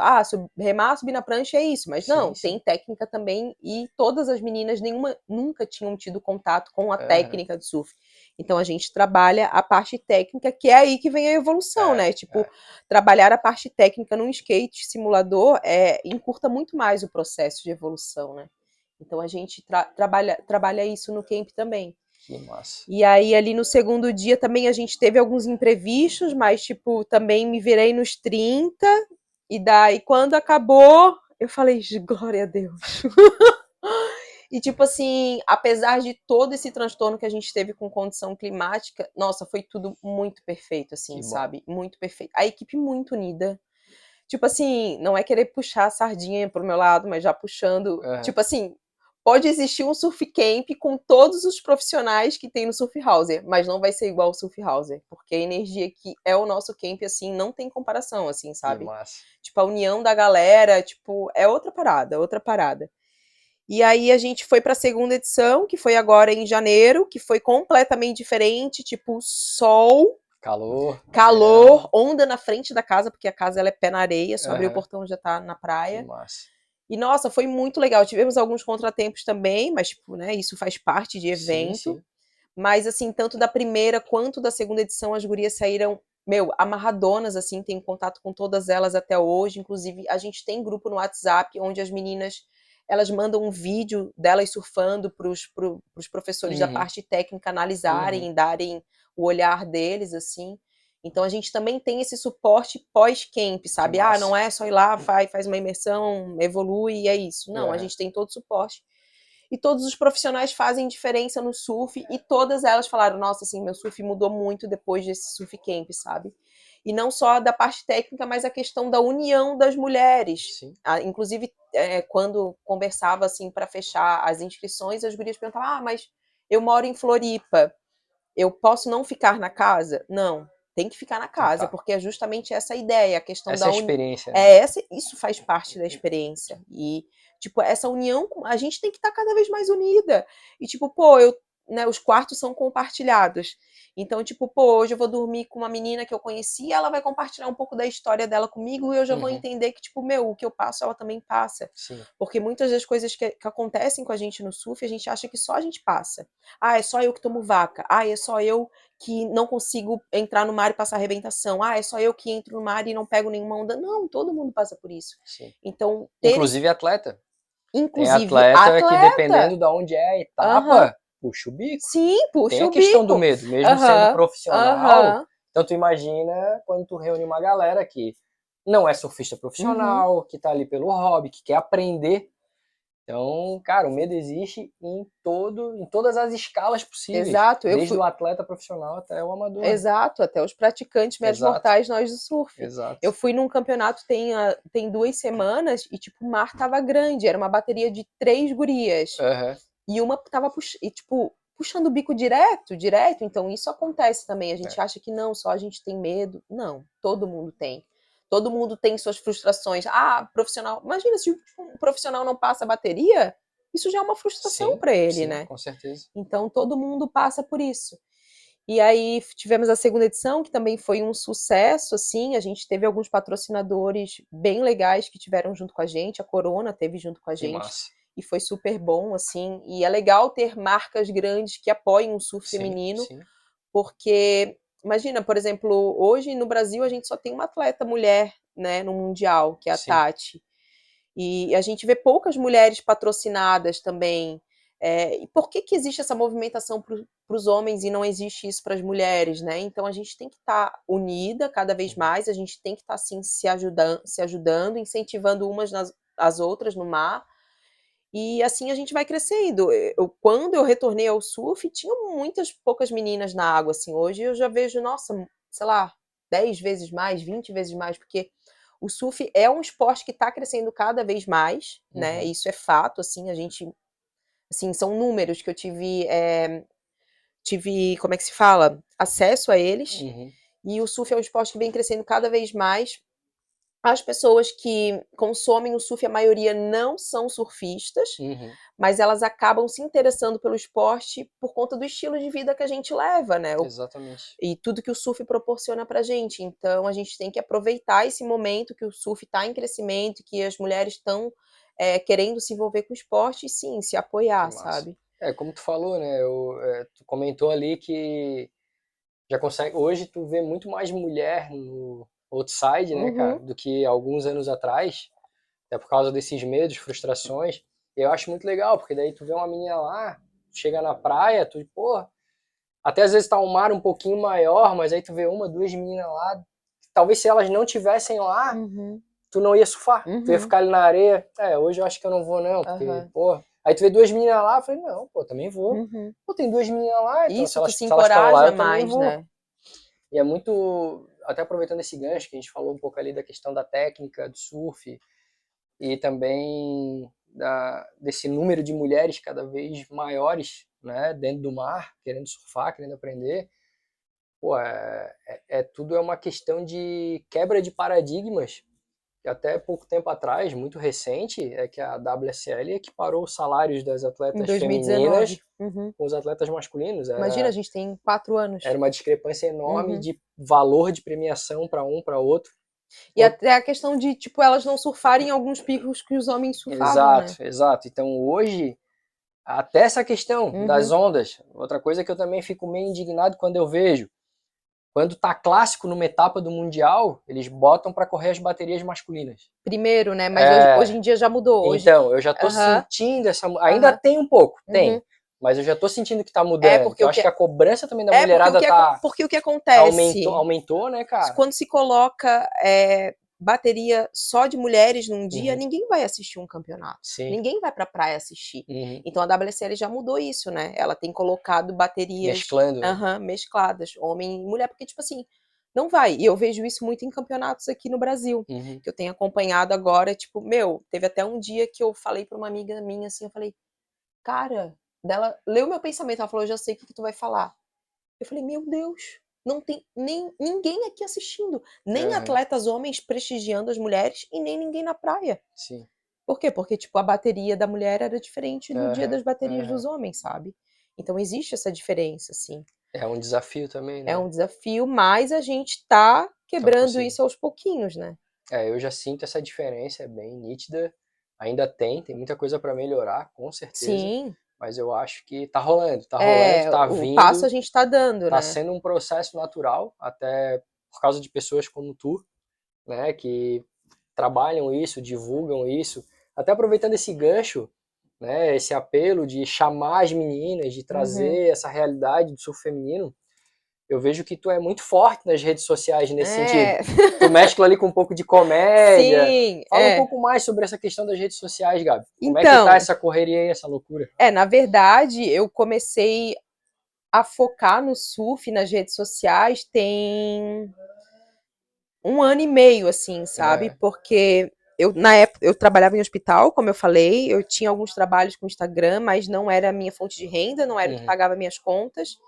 remar, subir na prancha, é isso. Mas Sim, não, sim. tem técnica também. E todas as meninas, nenhuma nunca tinham tido contato com a Aham. técnica do surf. Então a gente trabalha a parte técnica, que é aí que vem a evolução, É, né? Tipo, é. trabalhar a parte técnica num skate simulador encurta muito mais o processo de evolução, né? Então a gente trabalha isso no camp também. Que massa. E aí, ali no segundo dia, também a gente teve alguns imprevistos, mas, tipo, também me virei nos 30. E daí, quando acabou, eu falei, glória a Deus. E, tipo assim, apesar de todo esse transtorno que a gente teve com condição climática, nossa, foi tudo muito perfeito, assim, Que bom. sabe? Muito perfeito. A equipe muito unida. Tipo assim, não é querer puxar a sardinha pro meu lado, mas já puxando. Aham. Tipo assim, pode existir um surf camp com todos os profissionais que tem no Surf Hauser, mas não vai ser igual ao Surf Hauser, porque a energia que é o nosso camp, assim, não tem comparação, assim, Que sabe? massa. Tipo, a união da galera, tipo, é outra parada, outra parada. E aí a gente foi pra segunda edição, que foi agora em janeiro, que foi completamente diferente, tipo, sol, Calor, calor, verão. onda na frente da casa, porque a casa ela é pé na areia, só abrir o Aham. portão já tá na Que praia. massa. E nossa, foi muito legal. Tivemos alguns contratempos também, mas tipo, né, isso faz parte de Sim, evento. sim. Mas assim, tanto da primeira quanto da segunda edição, as gurias saíram, meu, amarradonas assim, tenho contato com todas elas até hoje. Inclusive, a gente tem grupo no WhatsApp onde as meninas elas mandam um vídeo delas surfando para os professores da Uhum. parte técnica Uhum. analisarem, darem o olhar deles, assim. Então a gente também tem esse suporte pós-camp, Que sabe? Ah, não massa. é só ir lá, faz uma imersão, evolui e é isso. Não, a Aham. gente tem todo o suporte. E todos os profissionais fazem diferença no surf e todas elas falaram, nossa, assim, meu surf mudou muito depois desse surf camp, sabe? E não só da parte técnica, mas a questão da união das mulheres. Sim. Ah, inclusive, quando conversava assim para fechar as inscrições, as gurias perguntavam: ah, mas eu moro em Floripa, eu posso não ficar na casa? Não, tem que ficar na Tem que casa, tá. porque é justamente essa ideia, a questão Essa é da a união. experiência, né? É essa, isso faz parte da experiência. E, tipo, essa união, a gente tem que estar cada vez mais unida. E, tipo, pô, né, os quartos são compartilhados. Então, tipo, pô, hoje eu vou dormir com uma menina que eu conheci, ela vai compartilhar um pouco da história dela comigo e eu já vou Uhum. entender que, tipo, meu, o que eu passo, ela também passa. Sim. Porque muitas das coisas que acontecem com a gente no surf, a gente acha que só a gente passa. Ah, é só eu que tomo vaca. Ah, é só eu que não consigo entrar no mar e passar arrebentação. Ah, é só eu que entro no mar e não pego nenhuma onda. Não, todo mundo passa por isso. Sim. Então, ter esse. Inclusive atleta. Tem Inclusive, atleta que, atleta. dependendo de onde é a Aham. etapa, puxa o bico. Sim, Tem puxa a o questão do bico. medo, mesmo sendo Aham. profissional. Aham. Então, tu imagina quando tu reúne uma galera que não é surfista Uhum. profissional, que tá ali pelo hobby, que quer aprender. Então, cara, o medo existe em todas as escalas possíveis, Exato. Eu desde fui. o atleta profissional até o amador, né? Exato, até os praticantes médios Exato, mortais nós do surf. exato. Eu fui num campeonato tem 2 semanas e, tipo, o mar tava grande, era uma bateria de 3 gurias. Aham, E uma tava, tipo, puxando o bico direto, direto. Então, isso acontece também. A gente é. acha que não, só a gente tem medo. Não, todo mundo tem. Todo mundo tem suas frustrações. Ah, profissional. Imagina se um profissional não passa a bateria, isso já é uma frustração Sim, para ele, sim, né? com certeza. Então, todo mundo passa por isso. E aí tivemos a segunda edição, que também foi um sucesso, assim. A gente teve alguns patrocinadores bem legais que tiveram junto com a gente. A Corona teve junto com a Que gente massa. e foi super bom, assim. E é legal ter marcas grandes que apoiem o surf Sim, feminino, sim, porque imagina, por exemplo, hoje no Brasil a gente só tem uma atleta mulher, né, no mundial, que é a sim. Tati. E a gente vê poucas mulheres patrocinadas também. E por que, que existe essa movimentação para os homens e não existe isso para as mulheres, né? Então a gente tem que estar unida cada vez Uhum. mais, a gente tem que estar assim, se ajudando, incentivando umas as outras no mar. E assim a gente vai crescendo. Quando eu retornei ao surf, tinham muitas poucas meninas na água. Assim. Hoje eu já vejo, nossa, sei lá, 10 vezes mais, 20 vezes mais, porque o surf é um esporte que está crescendo cada vez mais, né? Uhum. Isso é fato, assim, a gente, assim, são números que eu tive, como é que se fala? Acesso a eles. Uhum. E o surf é um esporte que vem crescendo cada vez mais. As pessoas que consomem o surf, a maioria não são surfistas, Uhum. mas elas acabam se interessando pelo esporte por conta do estilo de vida que a gente leva, né? Exatamente. E tudo que o surf proporciona pra gente. Então a gente tem que aproveitar esse momento que o surf está em crescimento, que as mulheres estão querendo se envolver com o esporte e sim, se Que apoiar, massa. sabe? Como tu falou, né? Tu comentou ali que já consegue. Hoje tu vê muito mais mulher no outside, né, cara, Uhum. do que alguns anos atrás, até por causa desses medos, frustrações. E eu acho muito legal, porque daí tu vê uma menina lá, chega na praia, tu, pô, até às vezes tá um mar um pouquinho maior, mas aí tu vê uma, duas meninas lá, talvez se elas não tivessem lá, Uhum. tu não ia surfar. Tu ia Uhum. ficar ali na areia. Hoje eu acho que eu não vou não, porque, Uhum. pô. Aí tu vê duas meninas lá, eu falei, não, pô, também vou. Uhum. Pô, tem duas meninas lá, então se Isso, tu elas se estão lá, encoraja eu também mais, vou. né? E é muito, até aproveitando esse gancho que a gente falou um pouco ali da questão da técnica, do surf, e também desse número de mulheres cada vez maiores, né, dentro do mar, querendo surfar, querendo aprender. Pô, tudo é uma questão de quebra de paradigmas, que até pouco tempo atrás, muito recente, é que a WSL equiparou os salários das Em atletas 2019. femininas Uhum. com os atletas masculinos. Imagina, a Era, gente tem 4 anos. era uma discrepância enorme Uhum. de valor de premiação para um, para outro. E até a questão de, tipo, elas não surfarem em alguns picos que os homens surfavam, né? Exato, exato. Então hoje, até essa questão das Uhum. ondas, outra coisa que eu também fico meio indignado quando eu vejo, quando tá clássico numa etapa do Mundial, eles botam para correr as baterias masculinas. Primeiro, né? Mas hoje em dia já mudou. Hoje. Então, eu já tô Aham. sentindo essa. Ainda Aham. tem um pouco, Uhum. tem. Mas eu já tô sentindo que tá É mudando. Que porque eu o acho que que a cobrança também da é porque o mulherada que tá. porque o que Aumentou, acontece aumentou, né, cara? quando se coloca bateria só de mulheres num dia, Uhum. ninguém vai assistir um campeonato. Sim. Ninguém vai pra praia assistir. Uhum. Então a WSL já mudou isso, né? Ela tem colocado baterias Mesclando, né? mescladas, homem e mulher, porque, tipo assim, não vai. E eu vejo isso muito em campeonatos aqui no Brasil, Uhum. que eu tenho acompanhado agora. Tipo, meu, teve até um dia que eu falei pra uma amiga minha assim, eu falei, cara, dela leu meu pensamento, ela falou, eu já sei o que tu vai falar. Eu falei, meu Deus, não tem nem ninguém aqui assistindo, nem Uhum. atletas homens prestigiando as mulheres e nem ninguém na praia. Sim. Por quê? Porque, tipo, a bateria da mulher era diferente do dia Uhum. das baterias dos Uhum. homens, sabe? Então existe essa diferença, assim. É um desafio também, É né? um desafio, mas a gente tá Estamos quebrando conseguindo. isso aos pouquinhos, né? Eu já sinto essa diferença, é bem nítida. Ainda tem muita coisa para melhorar, com certeza. Sim, Mas eu acho que tá rolando, tá o passo a vindo. gente tá dando, Tá né? sendo um processo natural, até por causa de pessoas como tu, né, que trabalham isso, divulgam isso, até aproveitando esse gancho, né, esse apelo de chamar as meninas, de Uhum. trazer essa realidade do surf feminino. Eu vejo que tu é muito forte nas redes sociais nesse sentido. É, Tu mescla ali com um pouco de comédia. sim, Fala um pouco mais sobre essa questão das redes sociais, Gabi. Como é que tá Então, essa correria aí, essa loucura? na verdade, eu comecei a focar no surf nas redes sociais tem 1 ano e meio, assim, sabe? É, Porque na época, eu trabalhava em hospital, como eu falei, eu tinha alguns trabalhos com Instagram, mas não era a minha fonte de renda, não era o que uhum, pagava minhas contas.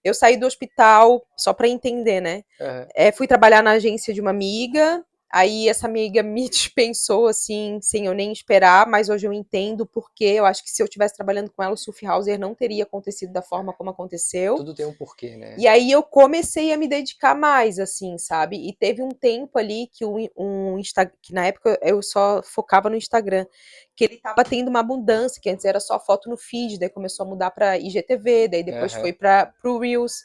Eu saí do hospital, só para entender, né? uhum, Fui trabalhar na agência de uma amiga, aí essa amiga me dispensou, assim, sem eu nem esperar, mas hoje eu entendo porque eu acho que se eu estivesse trabalhando com ela, o Surf Hauser não teria acontecido da forma como aconteceu. tudo tem um porquê, E né? aí eu comecei a me dedicar mais, assim, sabe? E teve um tempo ali que que na época eu só focava no Instagram, que ele tava tendo uma mudança, que antes era só foto no feed, daí começou a mudar para IGTV, daí depois Uhum, foi para pro Reels.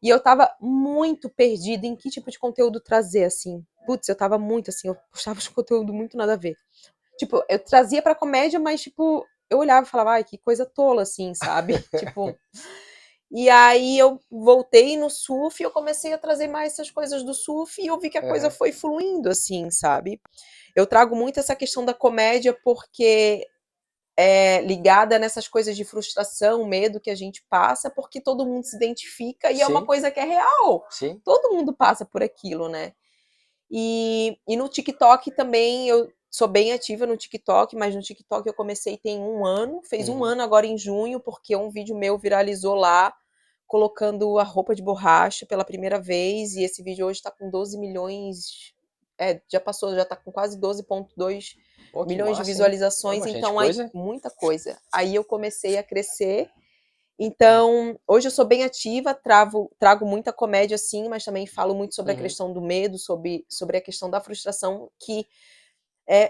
E eu tava muito perdida em que tipo de conteúdo trazer, assim. Putz, eu tava muito assim, eu postava de conteúdo muito nada a ver. Tipo, eu trazia pra comédia, mas tipo, eu olhava e falava, ai, que coisa tola, assim, sabe? Tipo, e aí eu voltei no surf e eu comecei a trazer mais essas coisas do surf e eu vi que a coisa uhum, foi fluindo, assim, sabe? Eu trago muito essa questão da comédia porque é ligada nessas coisas de frustração, medo que a gente passa, porque todo mundo se identifica e é uma sim, coisa que é real. sim, Todo mundo passa por aquilo, né? E no TikTok também eu sou bem ativa no TikTok, mas no TikTok eu comecei tem 1 ano, fez um uhum. ano agora em junho, porque um vídeo meu viralizou lá, colocando a roupa de borracha pela primeira vez, e esse vídeo hoje tá com 12 milhões já passou, já tá com quase 12,2 Pô, que milhões de massa, hein? Pô, visualizações, bastante então aí, coisa. muita coisa. Aí eu comecei a crescer. Então, hoje eu sou bem ativa, trago muita comédia, sim, mas também falo muito sobre a Uhum. questão do medo, sobre a questão da frustração, que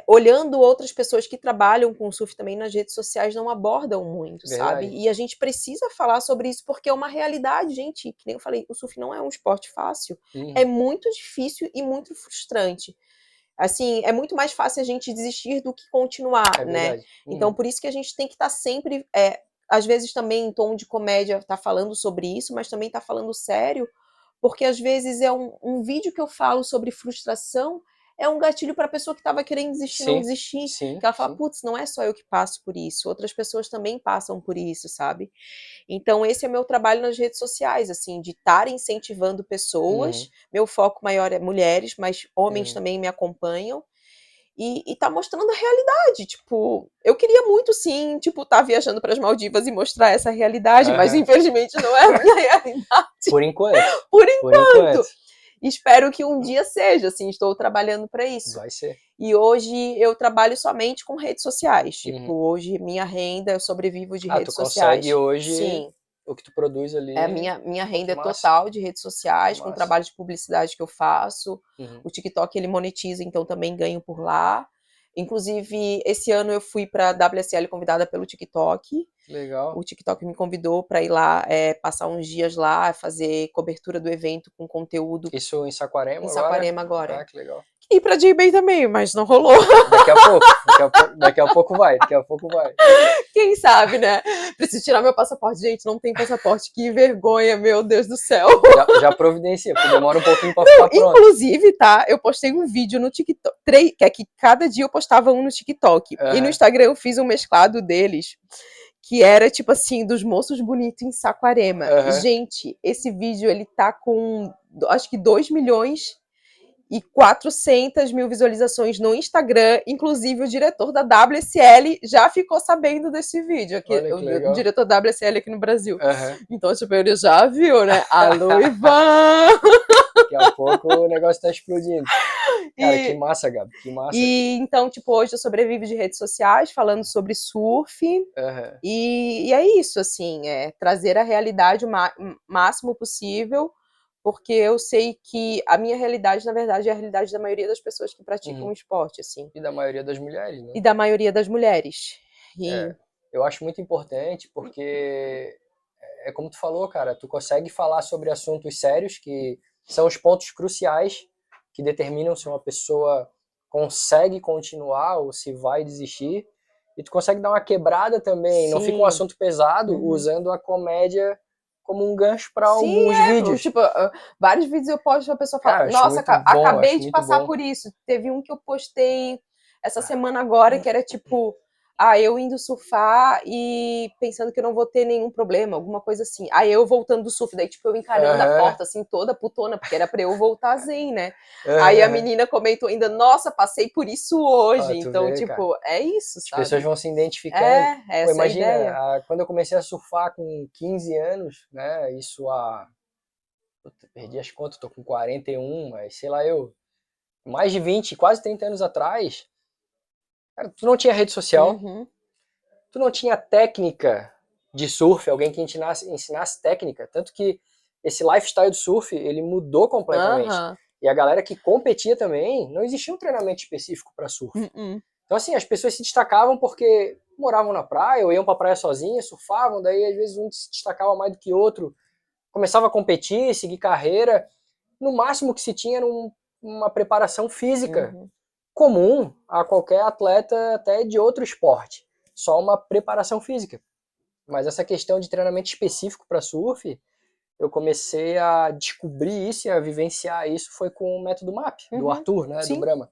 olhando outras pessoas que trabalham com surf também nas redes sociais não abordam muito, sabe? Verdade. E a gente precisa falar sobre isso porque é uma realidade, gente. Que nem eu falei, o surf não é um esporte fácil. É Uhum. muito difícil e muito frustrante. Assim, é muito mais fácil a gente desistir do que continuar, É né? verdade. Então, Uhum. por isso que a gente tem que estar sempre, às vezes também em tom de comédia, tá falando sobre isso, mas também tá falando sério, porque às vezes é um vídeo que eu falo sobre frustração, é um gatilho para a pessoa que estava querendo desistir, não Sim, desistir. sim, Que ela fala, sim. putz, não é só eu que passo por isso, outras pessoas também passam por isso, sabe? Então, esse é meu trabalho nas redes sociais, assim, de estar incentivando Uhum. pessoas. Meu foco maior é mulheres, mas homens Uhum. também me acompanham. E tá mostrando a realidade, tipo, eu queria muito sim, tipo, tá viajando para as Maldivas e mostrar essa realidade, mas Aham. infelizmente não é a minha realidade, Por enquanto. por Por enquanto. enquanto. Espero que um dia seja, assim, estou trabalhando para isso. Vai ser. E hoje eu trabalho somente com redes sociais, tipo, Uhum. hoje minha renda, eu sobrevivo de Ah, tu redes consegue sociais. hoje Sim, o que tu produz ali. minha Pô, renda que é massa. total de redes Que sociais, com o massa. trabalho de publicidade que eu faço. Uhum. O TikTok ele monetiza, então também ganho por lá. Inclusive, esse ano eu fui para a WSL convidada pelo TikTok. Que legal. O TikTok me convidou para ir lá, passar uns dias lá, fazer cobertura do evento com conteúdo Isso em em Saquarema agora? Saquarema agora. Ah, que legal. E para J-Bay também, mas não rolou. Daqui a pouco. Daqui a pouco vai. Daqui a pouco vai. Quem sabe, né? Preciso tirar meu passaporte. Gente, não tem passaporte. Que vergonha, meu Deus do céu. Já providencia, porque demora um pouquinho pra ficar pronto. Inclusive, tá? Eu postei um vídeo no TikTok. Que é que cada dia eu postava um no TikTok. E no Aham. Instagram eu fiz um mesclado deles. Que era, tipo assim, dos moços bonitos em Saquarema. Aham. Gente, esse vídeo, ele tá com, acho que 2.400.000 visualizações no Instagram. Inclusive, o diretor da WSL já ficou sabendo desse vídeo. Aqui, Olha que o legal. diretor da WSL aqui no Brasil. Aham. Então, tipo, ele já viu, né? Alô, Ivan! Daqui a pouco o negócio tá explodindo. Cara, que E, massa, Gabi. Que massa. e então, tipo, hoje eu sobrevivo de redes sociais, falando sobre surf. Aham. E é isso, assim, trazer a realidade o máximo possível, porque eu sei que a minha realidade, na verdade, é a realidade da maioria das pessoas que praticam Uhum. o esporte, assim, E da maioria das mulheres, e né? da maioria das mulheres. E, É. Eu acho muito importante porque é como tu falou, cara, tu consegue falar sobre assuntos sérios que são os pontos cruciais que determinam se uma pessoa consegue continuar ou se vai desistir. E tu consegue dar uma quebrada também, não fica um sim, assunto pesado uhum. usando a comédia como um gancho para Sim, alguns vídeos. tipo, vários vídeos eu posto e a pessoa fala, Cara, acho nossa, muito bom, acabei acho de muito passar bom. por isso. Teve um que eu postei essa semana agora, que era tipo, eu indo surfar e pensando que eu não vou ter nenhum problema, alguma coisa assim. Aí eu voltando do surf, daí tipo, eu encarando a Aham, porta assim, toda putona, porque era pra eu voltar zen, né? Aí a aham. menina comentou ainda, nossa, passei por isso Ó, hoje. tu Então, vê, cara. tipo, é isso, As pessoas sabe? vão se identificando. Pô, Essa é a imagina, ideia. quando eu comecei a surfar com 15 anos, né? Isso há. Puta, perdi as contas, tô com 41, mas sei lá eu. Mais de 20, quase 30 anos atrás, cara, tu não tinha rede social, Uhum. tu não tinha técnica de surf, alguém que ensinasse técnica. Tanto que esse lifestyle do surf, ele mudou completamente. Aham. E a galera que competia também, não existia um treinamento específico para surf. Uhum. Então, assim, as pessoas se destacavam porque moravam na praia ou iam pra praia sozinhas, surfavam, daí às vezes um se destacava mais do que outro, começava a competir, seguir carreira. No máximo que se tinha era uma preparação física Uhum. comum a qualquer atleta até de outro esporte, só uma preparação física. Mas essa questão de treinamento específico para surf, eu comecei a descobrir isso e a vivenciar isso foi com o método MAP, do Uhum. Arthur, né, do Sim, Brahma.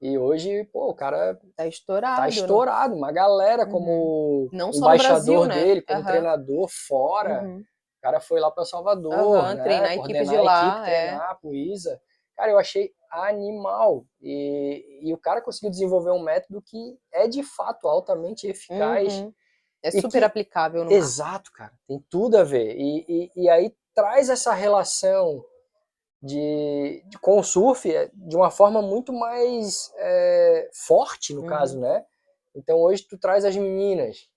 E hoje, pô, o cara tá tá estourado, não? estourado, uma galera Uhum. como Não só no Brasil, embaixador né? dele, como Aham. treinador fora. Uhum. O cara foi lá para Salvador, Aham. né, Treinar a equipe de coordenar a equipe, lá, é. treinar pro Isa. Cara, eu achei animal. E o cara conseguiu desenvolver um método que é de fato altamente eficaz Uhum. É e super que, aplicável no mar. exato, cara, tem tudo a ver. E aí traz essa relação com o surf de uma forma muito mais forte, no caso, né? Então hoje tu traz as meninas,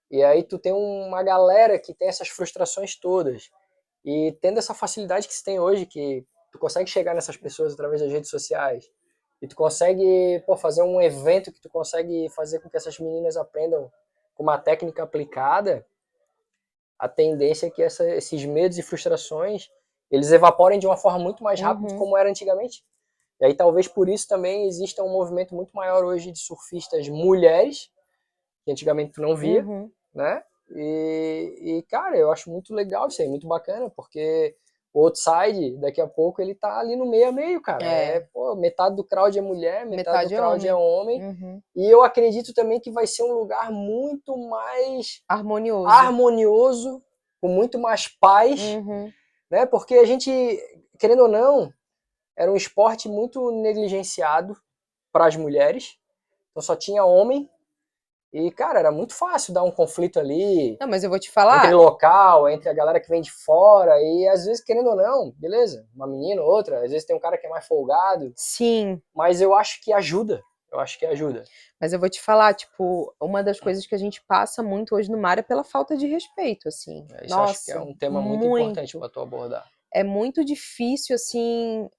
e aí tu tem uma galera que tem essas frustrações todas. E tendo essa facilidade que se tem hoje, que tu consegue chegar nessas pessoas através das redes sociais, e tu consegue fazer um evento que tu consegue fazer com que essas meninas aprendam com uma técnica aplicada, a tendência é que esses medos e frustrações, eles evaporem de uma forma muito mais rápida como era antigamente. E aí talvez por isso também exista um movimento muito maior hoje de surfistas mulheres, que antigamente tu não via, né? E, cara, eu acho muito legal isso aí, muito bacana, porque o outside, daqui a pouco, ele tá ali no meio a meio, cara. Metade do crowd é mulher, metade do crowd é homem. E eu acredito também que vai ser um lugar muito mais harmonioso, com muito mais paz, né? Porque a gente, querendo ou não, era um esporte muito negligenciado para as mulheres. Então só tinha homem. E, cara, era muito fácil dar um conflito ali. Não, mas eu vou te falar. Entre local, entre a galera que vem de fora. E às vezes, querendo ou não, beleza, uma menina ou outra. Às vezes tem um cara que é mais folgado. Sim. Mas eu acho que ajuda. Mas eu vou te falar, tipo, uma das coisas que a gente passa muito hoje no mar é pela falta de respeito, assim. Isso acho que é um tema muito importante pra tu abordar. É muito difícil, assim.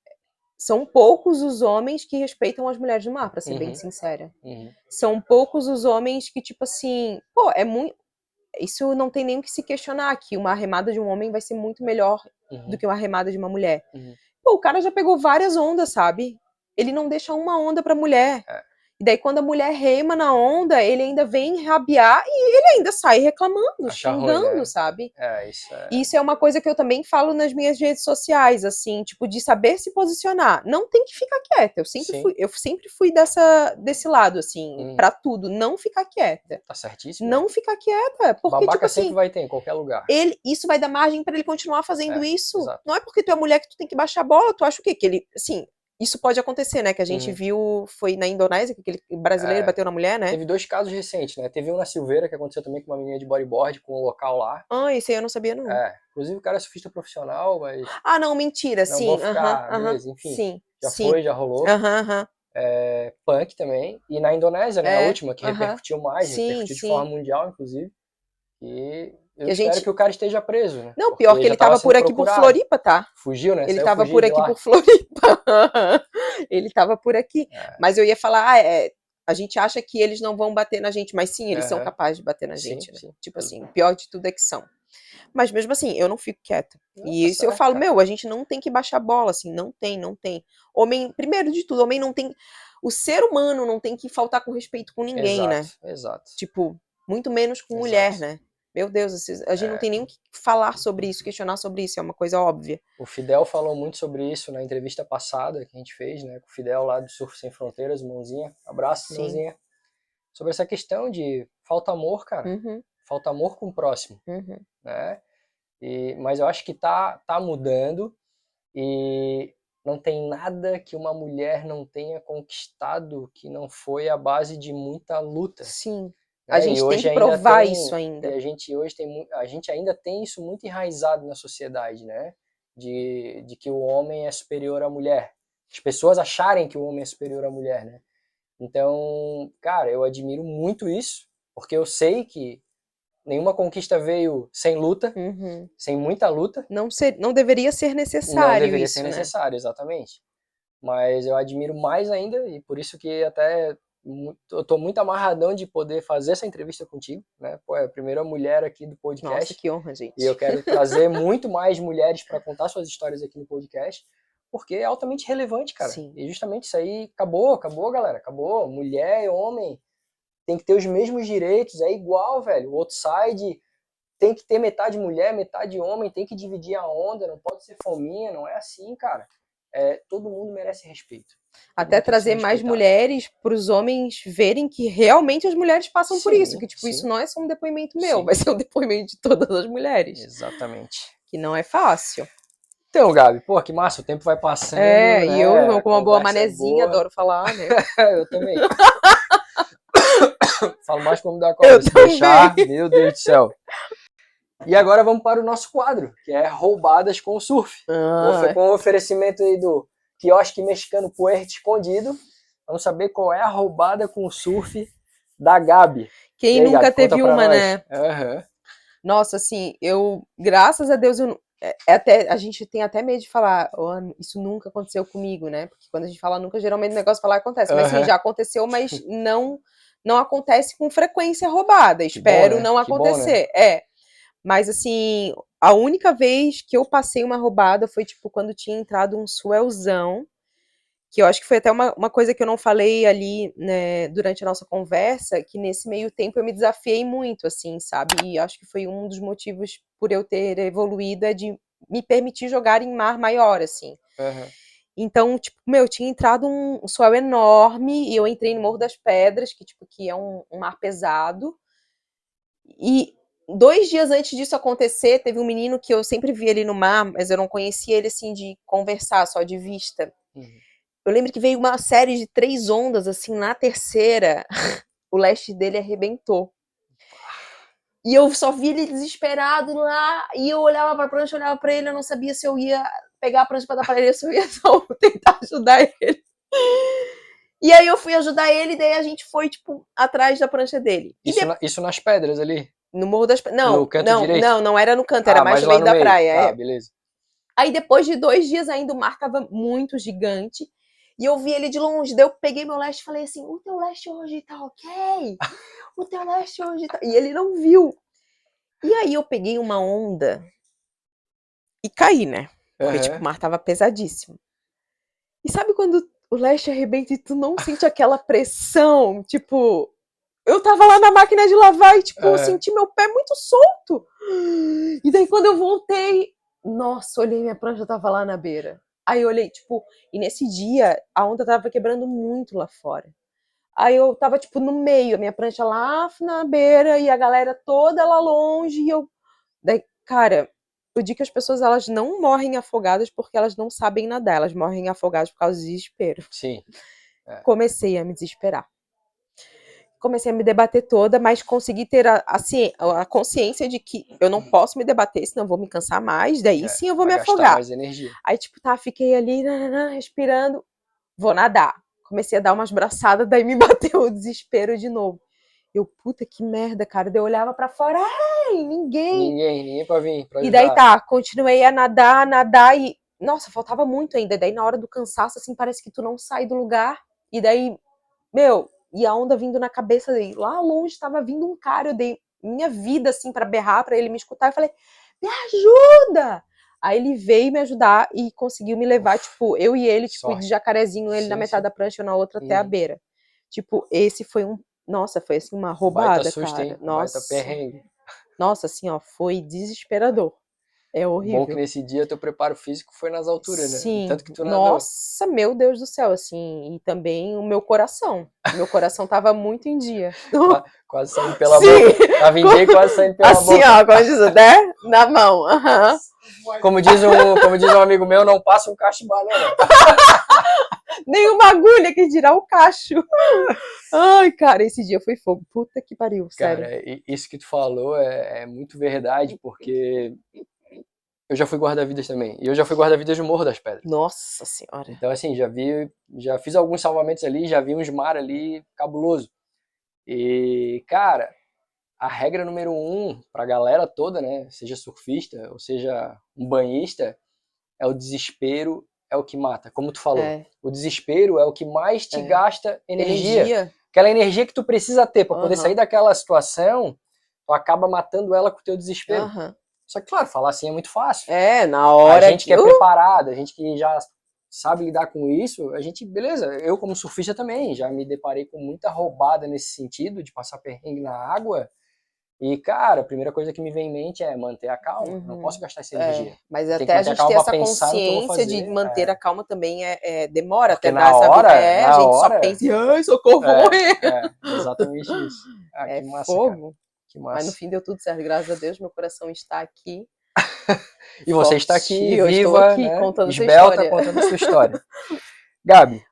São poucos os homens que respeitam as mulheres do mar, pra ser bem sincera. São poucos os homens que, tipo assim, é muito. Isso não tem nem o que se questionar, que uma remada de um homem vai ser muito melhor do que uma remada de uma mulher. O cara já pegou várias ondas, sabe? Ele não deixa uma onda pra mulher. E daí, quando a mulher rema na onda, ele ainda vem rabiar e ele ainda sai reclamando, xingando, ruim, né? Sabe? Isso é uma coisa que eu também falo nas minhas redes sociais, assim, tipo, de saber se posicionar. Não tem que ficar quieta. Eu sempre fui desse lado, assim, pra tudo. Não ficar quieta. Tá certíssimo. Não ficar quieta. Porque, babaca tipo assim, sempre vai ter, em qualquer lugar. Isso vai dar margem pra ele continuar fazendo isso. Exato. Não é porque tu é mulher que tu tem que baixar a bola. Tu acha o quê? Que ele, assim... Isso pode acontecer, né? Que a gente viu, foi na Indonésia, que aquele brasileiro bateu na mulher, né? Teve 2 casos recentes, né? Teve um na Silveira, que aconteceu também com uma menina de bodyboard, com um local lá. Esse aí eu não sabia, não. Inclusive o cara é surfista profissional, mas... Ah, não, mentira, não sim. Vou ficar, beleza, enfim. Sim, foi, já rolou. Punk também. E na Indonésia, né? A última, que repercutiu mais, repercutiu de forma mundial, inclusive. E... eu espero que o cara esteja preso, né? Não, pior que ele tava por aqui por Floripa, tá? Fugiu, né? Ele tava por aqui por Floripa. Ele tava por aqui. Mas eu ia falar, a gente acha que eles não vão bater na gente, mas sim, eles são capazes de bater na gente, né? Tipo assim, o pior de tudo é que são. Mas mesmo assim, eu não fico quieta. E isso eu falo, a gente não tem que baixar a bola, assim, não tem. Homem, primeiro de tudo, homem não tem... O ser humano não tem que faltar com respeito com ninguém, né? Exato. Tipo, muito menos com mulher, né? Meu Deus, a gente não tem nem o que falar sobre isso, questionar sobre isso, é uma coisa óbvia. O Fidel falou muito sobre isso na entrevista passada que a gente fez, né, com o Fidel lá do Surf Sem Fronteiras, Mãozinha. Abraço, Mãozinha. Sobre essa questão de falta amor, cara. Falta amor com o próximo, né? Mas eu acho que tá mudando e não tem nada que uma mulher não tenha conquistado que não foi a base de muita luta. Sim. A gente tem que provar isso ainda. E a gente ainda tem isso muito enraizado na sociedade, né? De que o homem é superior à mulher. As pessoas acharem que o homem é superior à mulher, né? Então, cara, eu admiro muito isso, porque eu sei que nenhuma conquista veio sem luta, sem muita luta. Não deveria ser necessário. Não deveria ser necessário, exatamente. Mas eu admiro mais ainda, e por isso que até... eu tô muito amarradão de poder fazer essa entrevista contigo, né? É a primeira mulher aqui do podcast. Nossa, que honra, gente. E eu quero trazer muito mais mulheres para contar suas histórias aqui no podcast, porque é altamente relevante, cara. Sim. E justamente isso aí acabou, galera. Acabou. Mulher e homem tem que ter os mesmos direitos, é igual, velho. O outside tem que ter metade mulher, metade homem, tem que dividir a onda, não pode ser fominha, não é assim, cara. Todo mundo merece respeito. Até trazer mais mulheres para os homens verem que realmente as mulheres passam por isso. Que, tipo, isso não é só um depoimento meu, vai ser um depoimento de todas as mulheres. Exatamente. Que não é fácil. Então, Gabi, que massa, o tempo vai passando. Né? E eu, com uma boa manezinha, adoro falar, né? Eu também. Falo mais como dar cobra, se deixar, meu Deus do céu. E agora vamos para o nosso quadro, que é Roubadas com o Surf. Com o oferecimento aí do quiosque mexicano Puerto Escondido. Vamos saber qual é a roubada com o surf da Gabi. Quem aí, nunca Gabi, teve uma, nós. né? Uhum. Nossa, assim, graças a Deus, a gente tem até medo de falar, isso nunca aconteceu comigo, né? Porque quando a gente fala nunca, geralmente o negócio falar acontece. Mas sim, já aconteceu, mas não acontece com frequência roubada. Espero não acontecer. Bom, né? Mas assim, a única vez que eu passei uma roubada foi, tipo, quando tinha entrado um swellzão, que eu acho que foi até uma coisa que eu não falei ali, né, durante a nossa conversa, que nesse meio tempo eu me desafiei muito, assim, sabe? E acho que foi um dos motivos por eu ter evoluído, de me permitir jogar em mar maior, assim. Uhum. Então, tipo, tinha entrado um swell enorme, e eu entrei no Morro das Pedras, que é um mar pesado, e 2 dias antes disso acontecer, teve um menino que eu sempre vi ali no mar, mas eu não conhecia ele, assim, de conversar, só de vista. Eu lembro que veio uma série de 3 ondas, assim, na terceira, o leste dele arrebentou. E eu só vi ele desesperado lá, e eu olhava pra prancha, olhava pra ele, eu não sabia se eu ia pegar a prancha pra dar pra ele, se eu ia só tentar ajudar ele. E aí eu fui ajudar ele, e daí a gente foi, tipo, atrás da prancha dele. Isso nas pedras ali? No Morro das Pedras. Não, no canto direito? não era no canto, era mais no meio da praia. Beleza. Aí depois de 2 dias ainda o mar tava muito gigante. E eu vi ele de longe. Daí eu peguei meu leste e falei assim: o teu leste hoje tá ok? O teu leste hoje tá. E ele não viu. E aí eu peguei uma onda e caí, né? Porque, tipo, o mar tava pesadíssimo. E sabe quando o leste arrebenta e tu não sente aquela pressão? Tipo, eu tava lá na máquina de lavar e, tipo, eu senti meu pé muito solto. E daí quando eu voltei, nossa, olhei, minha prancha tava lá na beira. Aí eu olhei, tipo, e nesse dia a onda tava quebrando muito lá fora. Aí eu tava, tipo, no meio, a minha prancha lá na beira e a galera toda lá longe. E eu. Daí, cara, eu digo que as pessoas elas não morrem afogadas porque elas não sabem nadar, elas morrem afogadas por causa do desespero. Sim. Comecei a me desesperar. Comecei a me debater toda, mas consegui ter a consciência de que eu não posso me debater, senão eu vou me cansar mais, daí sim eu vou me afogar. Mais energia. Aí, tipo, fiquei ali, respirando, vou nadar. Comecei a dar umas braçadas, daí me bateu o desespero de novo. Eu, puta que merda, cara. Daí eu olhava pra fora, ninguém pra vir, pra ajudar. E daí continuei a nadar e, nossa, faltava muito ainda. Daí na hora do cansaço, assim, parece que tu não sai do lugar. E daí, e a onda vindo na cabeça dele. Lá longe tava vindo um cara, eu dei minha vida, assim, pra berrar, pra ele me escutar. Eu falei, me ajuda! Aí ele veio me ajudar e conseguiu me levar, tipo, eu e ele, tipo, de jacarezinho, ele na metade da prancha, eu na outra até a beira. Tipo, esse foi nossa, foi assim uma roubada, baita susto, cara. Hein? Nossa. Baita perrengue. Nossa, assim, ó, foi desesperador. É horrível. Bom que nesse dia teu preparo físico foi nas alturas, né? Sim. Tanto que tu nadou. Nossa, meu Deus do céu, assim, e também o meu coração. Meu coração tava muito em dia. Quase saindo pela boca. Tava em dia e quase saindo pela assim, boca. Assim, ó, como diz, né? Na mão. Como diz um amigo meu, não passa um cacho de banana. Nenhuma agulha que dirá o cacho. Ai, cara, esse dia foi fogo. Puta que pariu, sério. Cara, isso que tu falou é muito verdade, porque eu já fui guarda-vidas também. E eu já fui guarda-vidas no Morro das Pedras. Nossa Senhora. Então, assim, já fiz alguns salvamentos ali, já vi uns mar ali cabuloso. E, cara, a regra número 1 pra galera toda, né, seja surfista ou seja um banhista, é o desespero é o que mata. Como tu falou, o desespero é o que mais te gasta energia. Aquela energia que tu precisa ter pra poder sair daquela situação, tu acaba matando ela com o teu desespero. Só que, claro, falar assim é muito fácil. Na hora a gente que é preparado, a gente que já sabe lidar com isso, a gente, beleza, eu como surfista também, já me deparei com muita roubada nesse sentido, de passar perrengue na água, e, cara, a primeira coisa que me vem em mente é manter a calma, não posso gastar essa energia. Mas até a gente ter essa consciência de manter a calma também demora até dar essa vida. A gente só pensa, ai, socorro, vou morrer. Exatamente isso. Que massa, fogo. Cara. Que massa. Mas no fim deu tudo certo, graças a Deus, meu coração está aqui. E você está aqui, eu viva, estou aqui, né? contando esbelta, contando sua história. Gabi,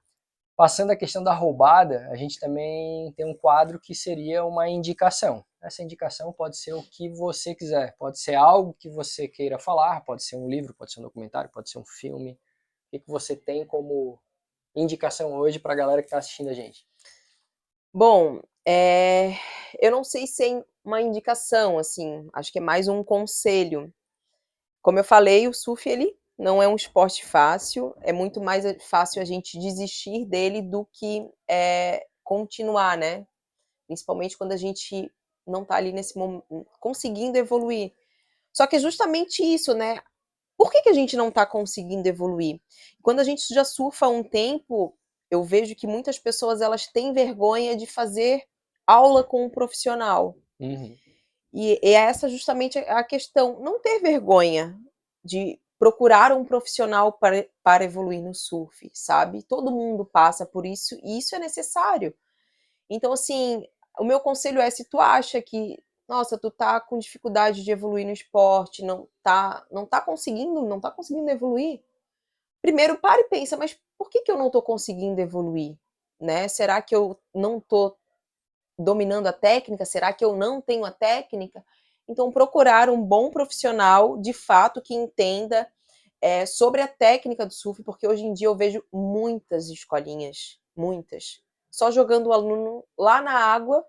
Passando a questão da roubada, a gente também tem um quadro que seria uma indicação. Essa indicação pode ser o que você quiser, pode ser algo que você queira falar, pode ser um livro, pode ser um documentário, pode ser um filme. O que você tem como indicação hoje para a galera que está assistindo a gente? Bom, eu não sei se é uma indicação, assim, acho que é mais um conselho. Como eu falei, o surf ele não é um esporte fácil, é muito mais fácil a gente desistir dele do que continuar, né? Principalmente quando a gente não está ali nesse momento conseguindo evoluir. Só que é justamente isso, né? Por que a gente não está conseguindo evoluir? Quando a gente já surfa há um tempo, eu vejo que muitas pessoas elas têm vergonha de fazer aula com um profissional. Uhum. E é essa justamente a questão, não ter vergonha de procurar um profissional para evoluir no surf, sabe? Todo mundo passa por isso e isso é necessário. Então, assim, o meu conselho é, se tu acha que, nossa, tu tá com dificuldade de evoluir no esporte, não tá conseguindo evoluir, primeiro para e pensa, mas por que eu não tô conseguindo evoluir? Né? Será que eu não tô dominando a técnica? Será que eu não tenho a técnica? Então, procurar um bom profissional, de fato, que entenda sobre a técnica do surf, porque hoje em dia eu vejo muitas escolinhas, muitas, só jogando o aluno lá na água,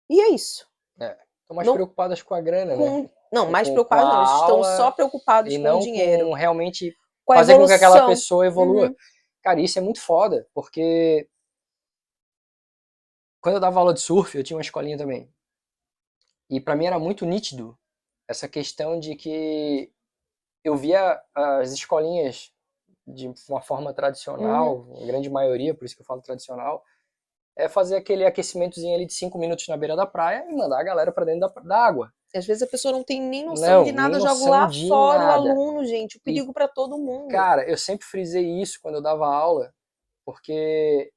e é isso. Estão mais Não, preocupadas com a grana, né? não, mais Com a preocupados não, eles estão só aula preocupados e com o não dinheiro, com realmente com a fazer com que aquela evolução. pessoa evolua. Uhum, Cara, isso é muito foda, porque quando eu dava aula de surf, eu tinha uma escolinha também. E para mim era muito nítido essa questão de que eu via as escolinhas de uma forma uhum. tradicional, a grande maioria, por isso que eu falo tradicional, é fazer aquele aquecimentozinho ali de 5 minutos na beira da praia e mandar a galera para dentro da água. Às vezes a pessoa não tem nem noção de Não, nem nada, joga noção lá de fora o nada. aluno, gente, o E, perigo para todo mundo. cara, eu sempre frisei isso quando eu dava aula, porque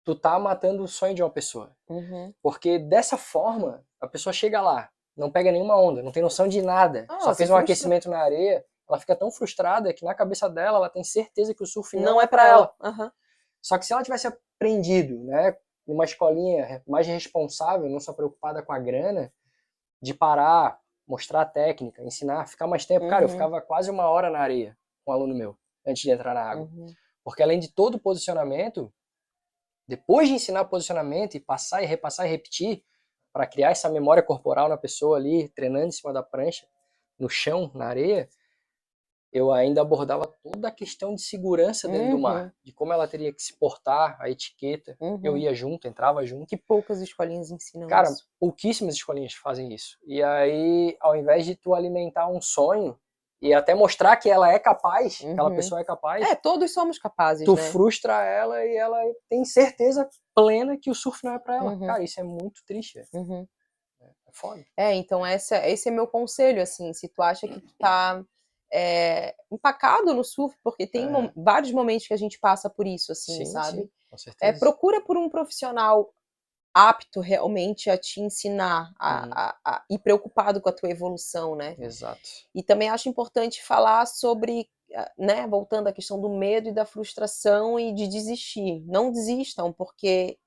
tu tá matando o sonho de uma pessoa. Uhum. Porque dessa forma, a pessoa chega lá, não pega nenhuma onda, não tem noção de nada, Ah, só ela se fez um frustra. aquecimento na areia, ela fica tão frustrada que na cabeça dela ela tem certeza que o surf não Não é é para para ela. ela. Uhum. Só que se ela tivesse aprendido, né, numa escolinha mais responsável, não só preocupada com a grana, de parar, mostrar a técnica, ensinar, ficar mais tempo. Cara, eu Uhum. ficava quase 1 hora na areia com um aluno meu, antes de entrar na água. Uhum. Porque além de todo o posicionamento, depois de ensinar posicionamento e passar e repetir, para criar essa memória corporal na pessoa ali, treinando em cima da prancha, no chão, na areia, eu ainda abordava toda a questão de segurança dentro do mar, Uhum. de como ela teria que se portar, a etiqueta. Eu Uhum. ia junto, entrava junto. Que poucas escolinhas ensinam Cara, isso. pouquíssimas escolinhas fazem isso. E aí, ao invés de tu alimentar um sonho e até mostrar que ela é capaz, aquela Uhum. pessoa é capaz, Todos somos capazes, tu né? frustra ela e ela tem certeza plena que o surf não é pra ela. Uhum. Cara, isso é muito triste. Uhum. É foda. Então esse é meu conselho, assim, se tu acha que tu tá empacado no surf, porque tem É, vários momentos que a gente passa por isso, assim, sim, sim, sabe? com certeza. Procura por um profissional apto realmente a te ensinar, Uhum, e preocupado com a tua evolução, né? exato. E também acho importante falar sobre, né, voltando à questão do medo e da frustração e de desistir. Não desistam, porque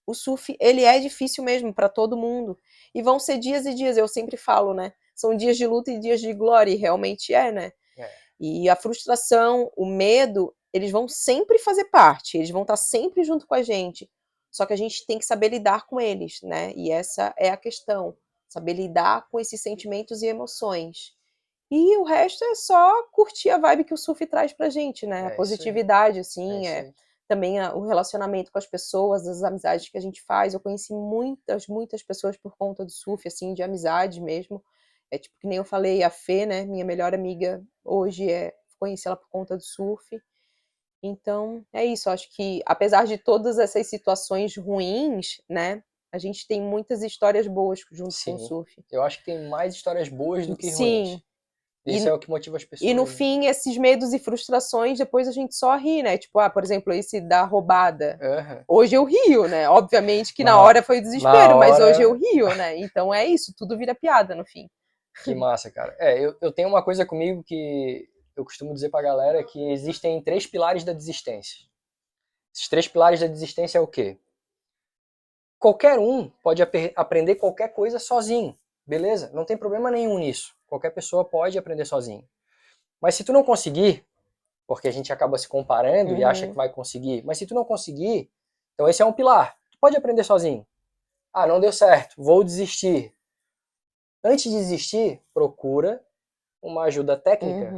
o surf, ele é difícil mesmo para todo mundo. E vão ser dias e dias, eu sempre falo, né? São dias de luta e dias de glória, e realmente é, né? É, E a frustração, o medo, eles vão sempre fazer parte, eles vão estar sempre junto com a gente. Só que a gente tem que saber lidar com eles, né? E essa é a questão, saber lidar com esses sentimentos e emoções. E o resto é só curtir a vibe que o surf traz pra gente, né? A é isso aí. positividade, É assim, isso aí. também o relacionamento com as pessoas, as amizades que a gente faz. Eu conheci muitas, muitas pessoas por conta do surf, assim, de amizade mesmo. É tipo que nem eu falei, a Fê, né? Minha melhor amiga hoje conheci ela por conta do surf. Então, é isso. Acho que, apesar de todas essas situações ruins, né? A gente tem muitas histórias boas junto com o Sim. surf. Eu acho que tem mais histórias boas do que Sim, ruins. Isso e é o que motiva as E no pessoas, né? fim, esses medos e frustrações, depois a gente só ri, né? Tipo, por exemplo, esse da roubada. Uhum. Hoje eu rio, né? Obviamente que na Na, hora foi na desespero, mas hoje eu hora, rio, né? Então é isso, tudo vira piada no fim. que massa, cara. Eu tenho uma coisa comigo que eu costumo dizer pra galera que existem 3 pilares da desistência. Esses 3 pilares da desistência é o quê? Qualquer um pode aprender qualquer coisa sozinho, beleza? Não tem problema nenhum nisso. Qualquer pessoa pode aprender sozinho. Mas se tu não conseguir, porque a gente acaba se comparando e acha que vai conseguir, mas se tu não conseguir, então esse é um pilar. Tu pode aprender sozinho. Ah, não deu certo, vou desistir. Antes de desistir, procura uma ajuda técnica,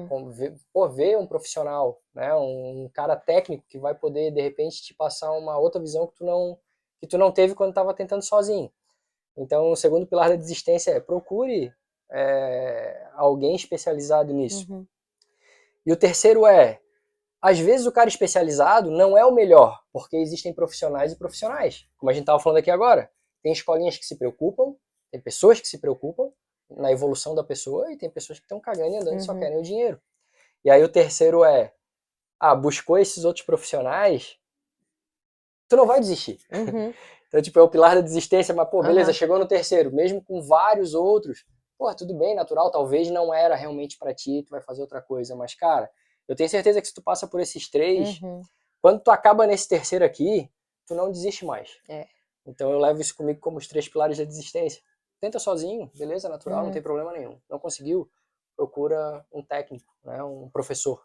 ver um profissional, né? Um cara técnico que vai poder, de repente, te passar uma outra visão que tu não teve quando estava tentando sozinho. Então, o segundo pilar da desistência é procure alguém especializado nisso. E o terceiro é, às vezes o cara especializado não é o melhor, porque existem profissionais e profissionais. Como a gente estava falando aqui agora, tem escolinhas que se preocupam, tem pessoas que se preocupam na evolução da pessoa e tem pessoas que estão cagando e andando e só querem o dinheiro. E aí o terceiro é, buscou esses outros profissionais, tu não vai desistir. Então, tipo, é o pilar da desistência, mas, pô, beleza, chegou no terceiro, mesmo com vários outros, pô, tudo bem, natural, talvez não era realmente pra ti, tu vai fazer outra coisa, mas, cara, eu tenho certeza que se tu passa por esses 3, quando tu acaba nesse terceiro aqui, tu não desiste mais. Então eu levo isso comigo como os 3 pilares da desistência. Tenta sozinho, beleza, natural, não tem problema nenhum. Não conseguiu, procura um técnico, né, um professor.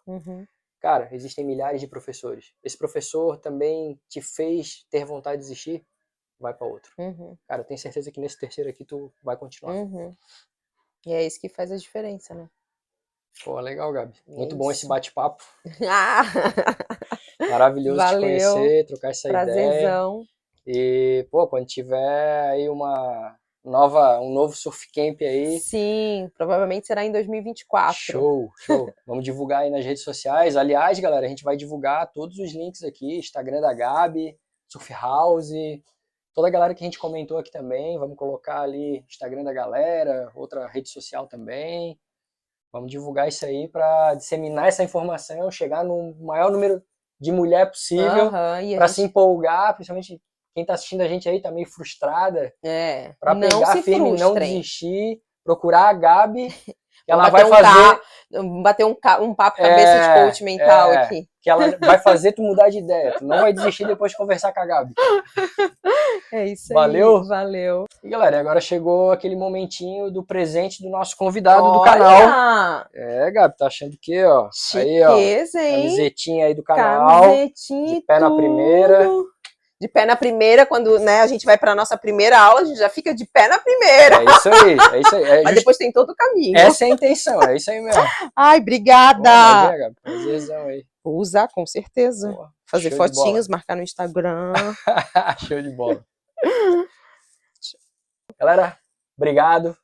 Cara, existem milhares de professores. Esse professor também te fez ter vontade de desistir, vai para outro. Cara, eu tenho certeza que nesse terceiro aqui tu vai continuar. E é isso que faz a diferença, né? Pô, legal, Gabi. Muito bom esse bate-papo. Ah! Maravilhoso te conhecer, trocar essa Prazerzão. ideia. E, pô, quando tiver aí um novo surf camp aí. Sim, provavelmente será em 2024. Show, show. Vamos divulgar aí nas redes sociais. Aliás, galera, a gente vai divulgar todos os links aqui, Instagram da Gabi, Surf House, toda a galera que a gente comentou aqui também. Vamos colocar ali Instagram da galera, outra rede social também. Vamos divulgar isso aí para disseminar essa informação, chegar no maior número de mulher possível, para se empolgar, principalmente quem está assistindo a gente aí tá meio frustrada, para pegar firme e não desistir, procurar a Gabi, que ela vai fazer... Bater um papo cabeça de coach mental aqui. Que ela vai fazer tu mudar de ideia, tu não vai desistir depois de conversar com a Gabi. É isso aí. Valeu? Valeu. E galera, agora chegou aquele momentinho do presente do nosso convidado do canal. Gabi, tá achando o quê, ó? Chiqueza, aí, ó. Hein? Camisetinha aí do canal. Camisetinha de pé na primeira. De pé na primeira, quando, né, a gente vai pra nossa primeira aula, a gente já fica de pé na primeira. É isso aí, é isso aí. Mas depois tem todo o caminho. Essa é a intenção, é isso aí mesmo. Ai, obrigada. Imagina, Gabi, prazerzão aí. Vou usar, com certeza. Boa. Fazer fotinhos, marcar no Instagram. Show de bola. Galera, obrigado.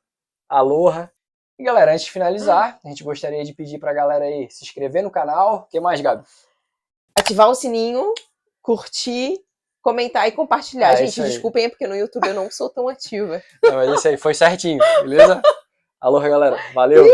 Aloha. E galera, antes de finalizar, a gente gostaria de pedir pra galera aí se inscrever no canal. O que mais, Gabi? Ativar o sininho, curtir, comentar e compartilhar. Gente, desculpem, porque no YouTube eu não sou tão ativa. Não, mas isso aí, foi certinho, beleza? Aloha, galera. Valeu!